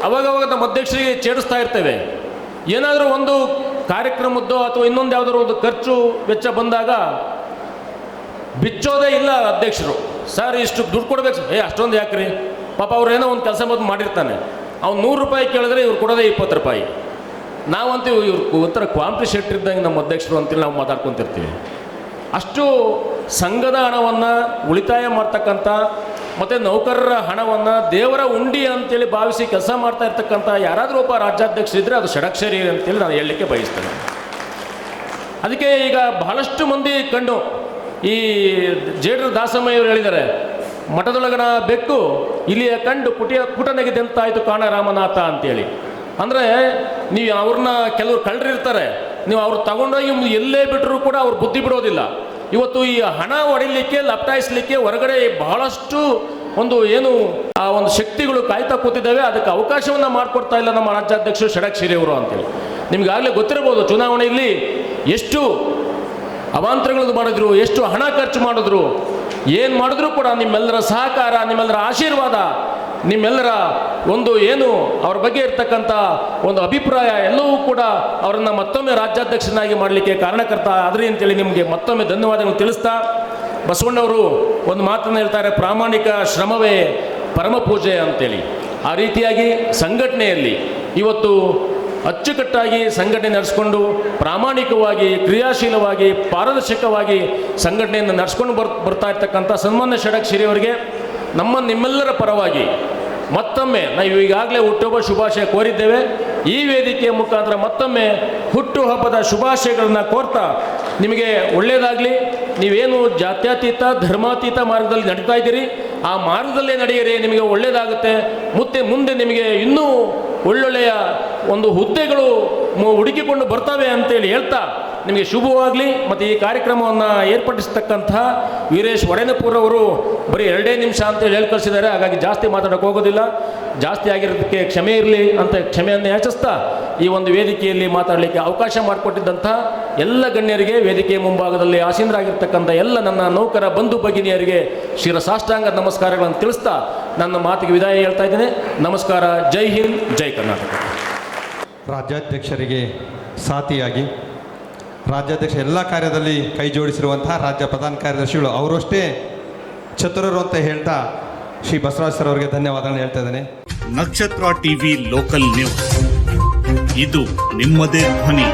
ಅವಾಗವಾಗ ನಮ್ಮ ಅಧ್ಯಕ್ಷರಿಗೆ ಛೇಡಿಸ್ತಾ ಇರ್ತೇವೆ, ಏನಾದರೂ ಒಂದು ಕಾರ್ಯಕ್ರಮದ್ದೋ ಅಥವಾ ಇನ್ನೊಂದು ಯಾವುದಾದ್ರು ಒಂದು ಖರ್ಚು ವೆಚ್ಚ ಬಂದಾಗ ಬಿಚ್ಚೋದೇ ಇಲ್ಲ ಅಧ್ಯಕ್ಷರು. ಸರ್ ಇಷ್ಟು ದುಡ್ಡು ಕೊಡ್ಬೇಕು, ಅಷ್ಟೊಂದು ಯಾಕ್ರಿ, ಪಾಪ ಅವ್ರೇನೋ ಒಂದು ಕೆಲಸ ಬಂದು ಮಾಡಿರ್ತಾನೆ, ಅವ್ನು 100 ರೂಪಾಯಿ ಕೇಳಿದ್ರೆ ಇವ್ರು ಕೊಡೋದೇ 20 ರೂಪಾಯಿ. ನಾವಂತೀವಿ ಇವ್ರು ಒಂಥರ ಕ್ವಾಂಪ್ಟಿ ಶೆಟ್ ಇದ್ದಂಗೆ ನಮ್ಮ ಅಧ್ಯಕ್ಷರು ಅಂತೇಳಿ ನಾವು ಮಾತಾಡ್ಕೊತಿರ್ತೀವಿ. ಅಷ್ಟು ಸಂಘದ ಹಣವನ್ನು ಉಳಿತಾಯ ಮಾಡ್ತಕ್ಕಂಥ ಮತ್ತು ನೌಕರರ ಹಣವನ್ನು ದೇವರ ಉಂಡಿ ಅಂತೇಳಿ ಭಾವಿಸಿ ಕೆಲಸ ಮಾಡ್ತಾ ಇರ್ತಕ್ಕಂಥ ಯಾರಾದರೂ ಒಬ್ಬ ರಾಜ್ಯಾಧ್ಯಕ್ಷರಿದ್ದರೆ ಅದು ಷಡಕ್ಷರಿ ಅಂತೇಳಿ ನಾನು ಹೇಳಲಿಕ್ಕೆ ಬಯಸ್ತೇನೆ. ಅದಕ್ಕೆ ಈಗ ಬಹಳಷ್ಟು ಮಂದಿ ಕಂಡು ಈ ಜೇಡ್ರ ದಾಸಮ್ಮಯ್ಯವರು ಹೇಳಿದ್ದಾರೆ, ಮಠದೊಳಗಣ ಬೆಕ್ಕು ಇಲ್ಲಿಯ ಕಂಡು ಪುಟನೆಗೆದೆಂತಾಯಿತು ಕಾಣ ರಾಮನಾಥ ಅಂತೇಳಿ. ಅಂದರೆ ನೀವು ಅವ್ರನ್ನ ಕೆಲವರು ಕಳ್ಳರಿರ್ತಾರೆ, ನೀವು ಅವ್ರು ತಗೊಂಡೋಗಿ ಎಲ್ಲೇ ಬಿಟ್ಟರೂ ಕೂಡ ಅವ್ರು ಬುದ್ಧಿ ಬಿಡೋದಿಲ್ಲ. ಇವತ್ತು ಈ ಹಣ ಹೊಡಿಲಿಕ್ಕೆ ಲಪ್ಟಾಯಿಸಲಿಕ್ಕೆ ಹೊರಗಡೆ ಬಹಳಷ್ಟು ಒಂದು ಆ ಒಂದು ಶಕ್ತಿಗಳು ಕಾಯ್ತಾ ಕೂತಿದ್ದಾವೆ. ಅದಕ್ಕೆ ಅವಕಾಶವನ್ನು ಮಾಡಿಕೊಡ್ತಾ ಇಲ್ಲ ನಮ್ಮ ರಾಜ್ಯಾಧ್ಯಕ್ಷರು ಷಡಕ್ಷರಿಯವರು ಅಂತೇಳಿ. ನಿಮಗಾಗಲೇ ಗೊತ್ತಿರ್ಬೋದು, ಚುನಾವಣೆಯಲ್ಲಿ ಎಷ್ಟು ಅವಾಂತರಗಳು ಮಾಡಿದ್ರು, ಎಷ್ಟು ಹಣ ಖರ್ಚು ಮಾಡಿದ್ರು, ಏನು ಮಾಡಿದ್ರು ಕೂಡ ನಿಮ್ಮೆಲ್ಲರ ಸಹಕಾರ, ನಿಮ್ಮೆಲ್ಲರ ಆಶೀರ್ವಾದ, ನಿಮ್ಮೆಲ್ಲರ ಒಂದು ಏನು ಅವ್ರ ಬಗ್ಗೆ ಇರ್ತಕ್ಕಂಥ ಒಂದು ಅಭಿಪ್ರಾಯ ಎಲ್ಲವೂ ಕೂಡ ಅವರನ್ನು ಮತ್ತೊಮ್ಮೆ ರಾಜ್ಯಾಧ್ಯಕ್ಷನಾಗಿ ಮಾಡಲಿಕ್ಕೆ ಕಾರಣಕರ್ತ ಆದ್ರಿ ಅಂತೇಳಿ ನಿಮಗೆ ಮತ್ತೊಮ್ಮೆ ಧನ್ಯವಾದಗಳು ತಿಳಿಸ್ತಾ, ಬಸವಣ್ಣವರು ಒಂದು ಮಾತನ್ನು ಹೇಳ್ತಾರೆ, ಪ್ರಾಮಾಣಿಕ ಶ್ರಮವೇ ಪರಮ ಪೂಜೆ ಅಂತೇಳಿ. ಆ ರೀತಿಯಾಗಿ ಸಂಘಟನೆಯಲ್ಲಿ ಇವತ್ತು ಅಚ್ಚುಕಟ್ಟಾಗಿ ಸಂಘಟನೆ ನಡೆಸ್ಕೊಂಡು ಪ್ರಾಮಾಣಿಕವಾಗಿ ಕ್ರಿಯಾಶೀಲವಾಗಿ ಪಾರದರ್ಶಕವಾಗಿ ಸಂಘಟನೆಯನ್ನು ನಡೆಸ್ಕೊಂಡು ಬರ್ತಾ ಇರ್ತಕ್ಕಂಥ ಸನ್ಮಾನ್ಯ ಷಡಕ್ಷರಿ ಅವರಿಗೆ ನಿಮ್ಮೆಲ್ಲರ ಪರವಾಗಿ ಮತ್ತೊಮ್ಮೆ ನಾವು ಈಗಾಗಲೇ ಹುಟ್ಟುಹಬ್ಬ ಶುಭಾಶಯ ಕೋರಿದ್ದೇವೆ. ಈ ವೇದಿಕೆಯ ಮುಖಾಂತರ ಮತ್ತೊಮ್ಮೆ ಹುಟ್ಟುಹಬ್ಬದ ಶುಭಾಶಯಗಳನ್ನು ಕೋರ್ತಾ ನಿಮಗೆ ಒಳ್ಳೆಯದಾಗಲಿ. ನೀವೇನು ಜಾತ್ಯತೀತ ಧರ್ಮಾತೀತ ಮಾರ್ಗದಲ್ಲಿ ನಡೀತಾ ಇದ್ದೀರಿ, ಆ ಮಾರ್ಗದಲ್ಲೇ ನಡೆಯಿರಿ, ನಿಮಗೆ ಒಳ್ಳೆಯದಾಗುತ್ತೆ. ಮುಂದೆ ನಿಮಗೆ ಇನ್ನೂ ಒಳ್ಳೊಳ್ಳೆಯ ಒಂದು ಹುದ್ದೆಗಳು ಹುಡುಕಿಕೊಂಡು ಬರ್ತವೆ ಅಂತೇಳಿ ಹೇಳ್ತಾ ನಿಮಗೆ ಶುಭವಾಗಲಿ. ಮತ್ತು ಈ ಕಾರ್ಯಕ್ರಮವನ್ನು ಏರ್ಪಡಿಸ್ತಕ್ಕಂತಹ ವೀರೇಶ್ ಒಡೆನಪುರ ಅವರು ಬರೀ 2 ನಿಮಿಷ ಅಂತೇಳಿ ಹೇಳಿ ಕಳಿಸಿದ್ದಾರೆ. ಹಾಗಾಗಿ ಜಾಸ್ತಿ ಮಾತಾಡೋಕೆ ಹೋಗೋದಿಲ್ಲ. ಜಾಸ್ತಿ ಆಗಿರೋದಕ್ಕೆ ಕ್ಷಮೆ ಇರಲಿ ಅಂತ ಕ್ಷಮೆಯನ್ನು ಯಾಚಿಸ್ತಾ ಈ ಒಂದು ವೇದಿಕೆಯಲ್ಲಿ ಮಾತಾಡಲಿಕ್ಕೆ ಅವಕಾಶ ಮಾಡಿಕೊಟ್ಟಿದ್ದಂತಹ ಎಲ್ಲ ಗಣ್ಯರಿಗೆ, ವೇದಿಕೆಯ ಮುಂಭಾಗದಲ್ಲಿ ಆಸೀನರಾಗಿರ್ತಕ್ಕಂಥ ಎಲ್ಲ ನನ್ನ ನೌಕರ ಬಂಧು ಭಗಿನಿಯರಿಗೆ ಶಿರಸಾಷ್ಟಾಂಗ ನಮಸ್ಕಾರಗಳನ್ನು ತಿಳಿಸ್ತಾ ನನ್ನ ಮಾತಿಗೆ ವಿದಾಯ ಹೇಳ್ತಾ ಇದ್ದೇನೆ. ನಮಸ್ಕಾರ. ಜೈ ಹಿಂದ್, ಜೈ ಕರ್ನಾಟಕ. ರಾಜ್ಯಾಧ್ಯಕ್ಷರಿಗೆ ಸಾಥಿಯಾಗಿ ರಾಜ್ಯಾಧ್ಯಕ್ಷ ಎಲ್ಲ ಕಾರ್ಯದಲ್ಲಿ ಕೈ ಜೋಡಿಸಿರುವಂತಹ ರಾಜ್ಯ ಪ್ರಧಾನ ಕಾರ್ಯದರ್ಶಿಗಳು ಅವರಷ್ಟೇ ಚತುರರು ಅಂತ ಹೇಳ್ತಾ ಶ್ರೀ ಬಸವರಾಜ್ ಸರ್ ಅವರಿಗೆ ಧನ್ಯವಾದಗಳನ್ನು ಹೇಳ್ತಾ ಇದ್ದೇನೆ. ನಕ್ಷತ್ರ ಟಿವಿ ಲೋಕಲ್ ನ್ಯೂಸ್, ಇದು ನಿಮ್ಮದೇ ಧ್ವನಿ.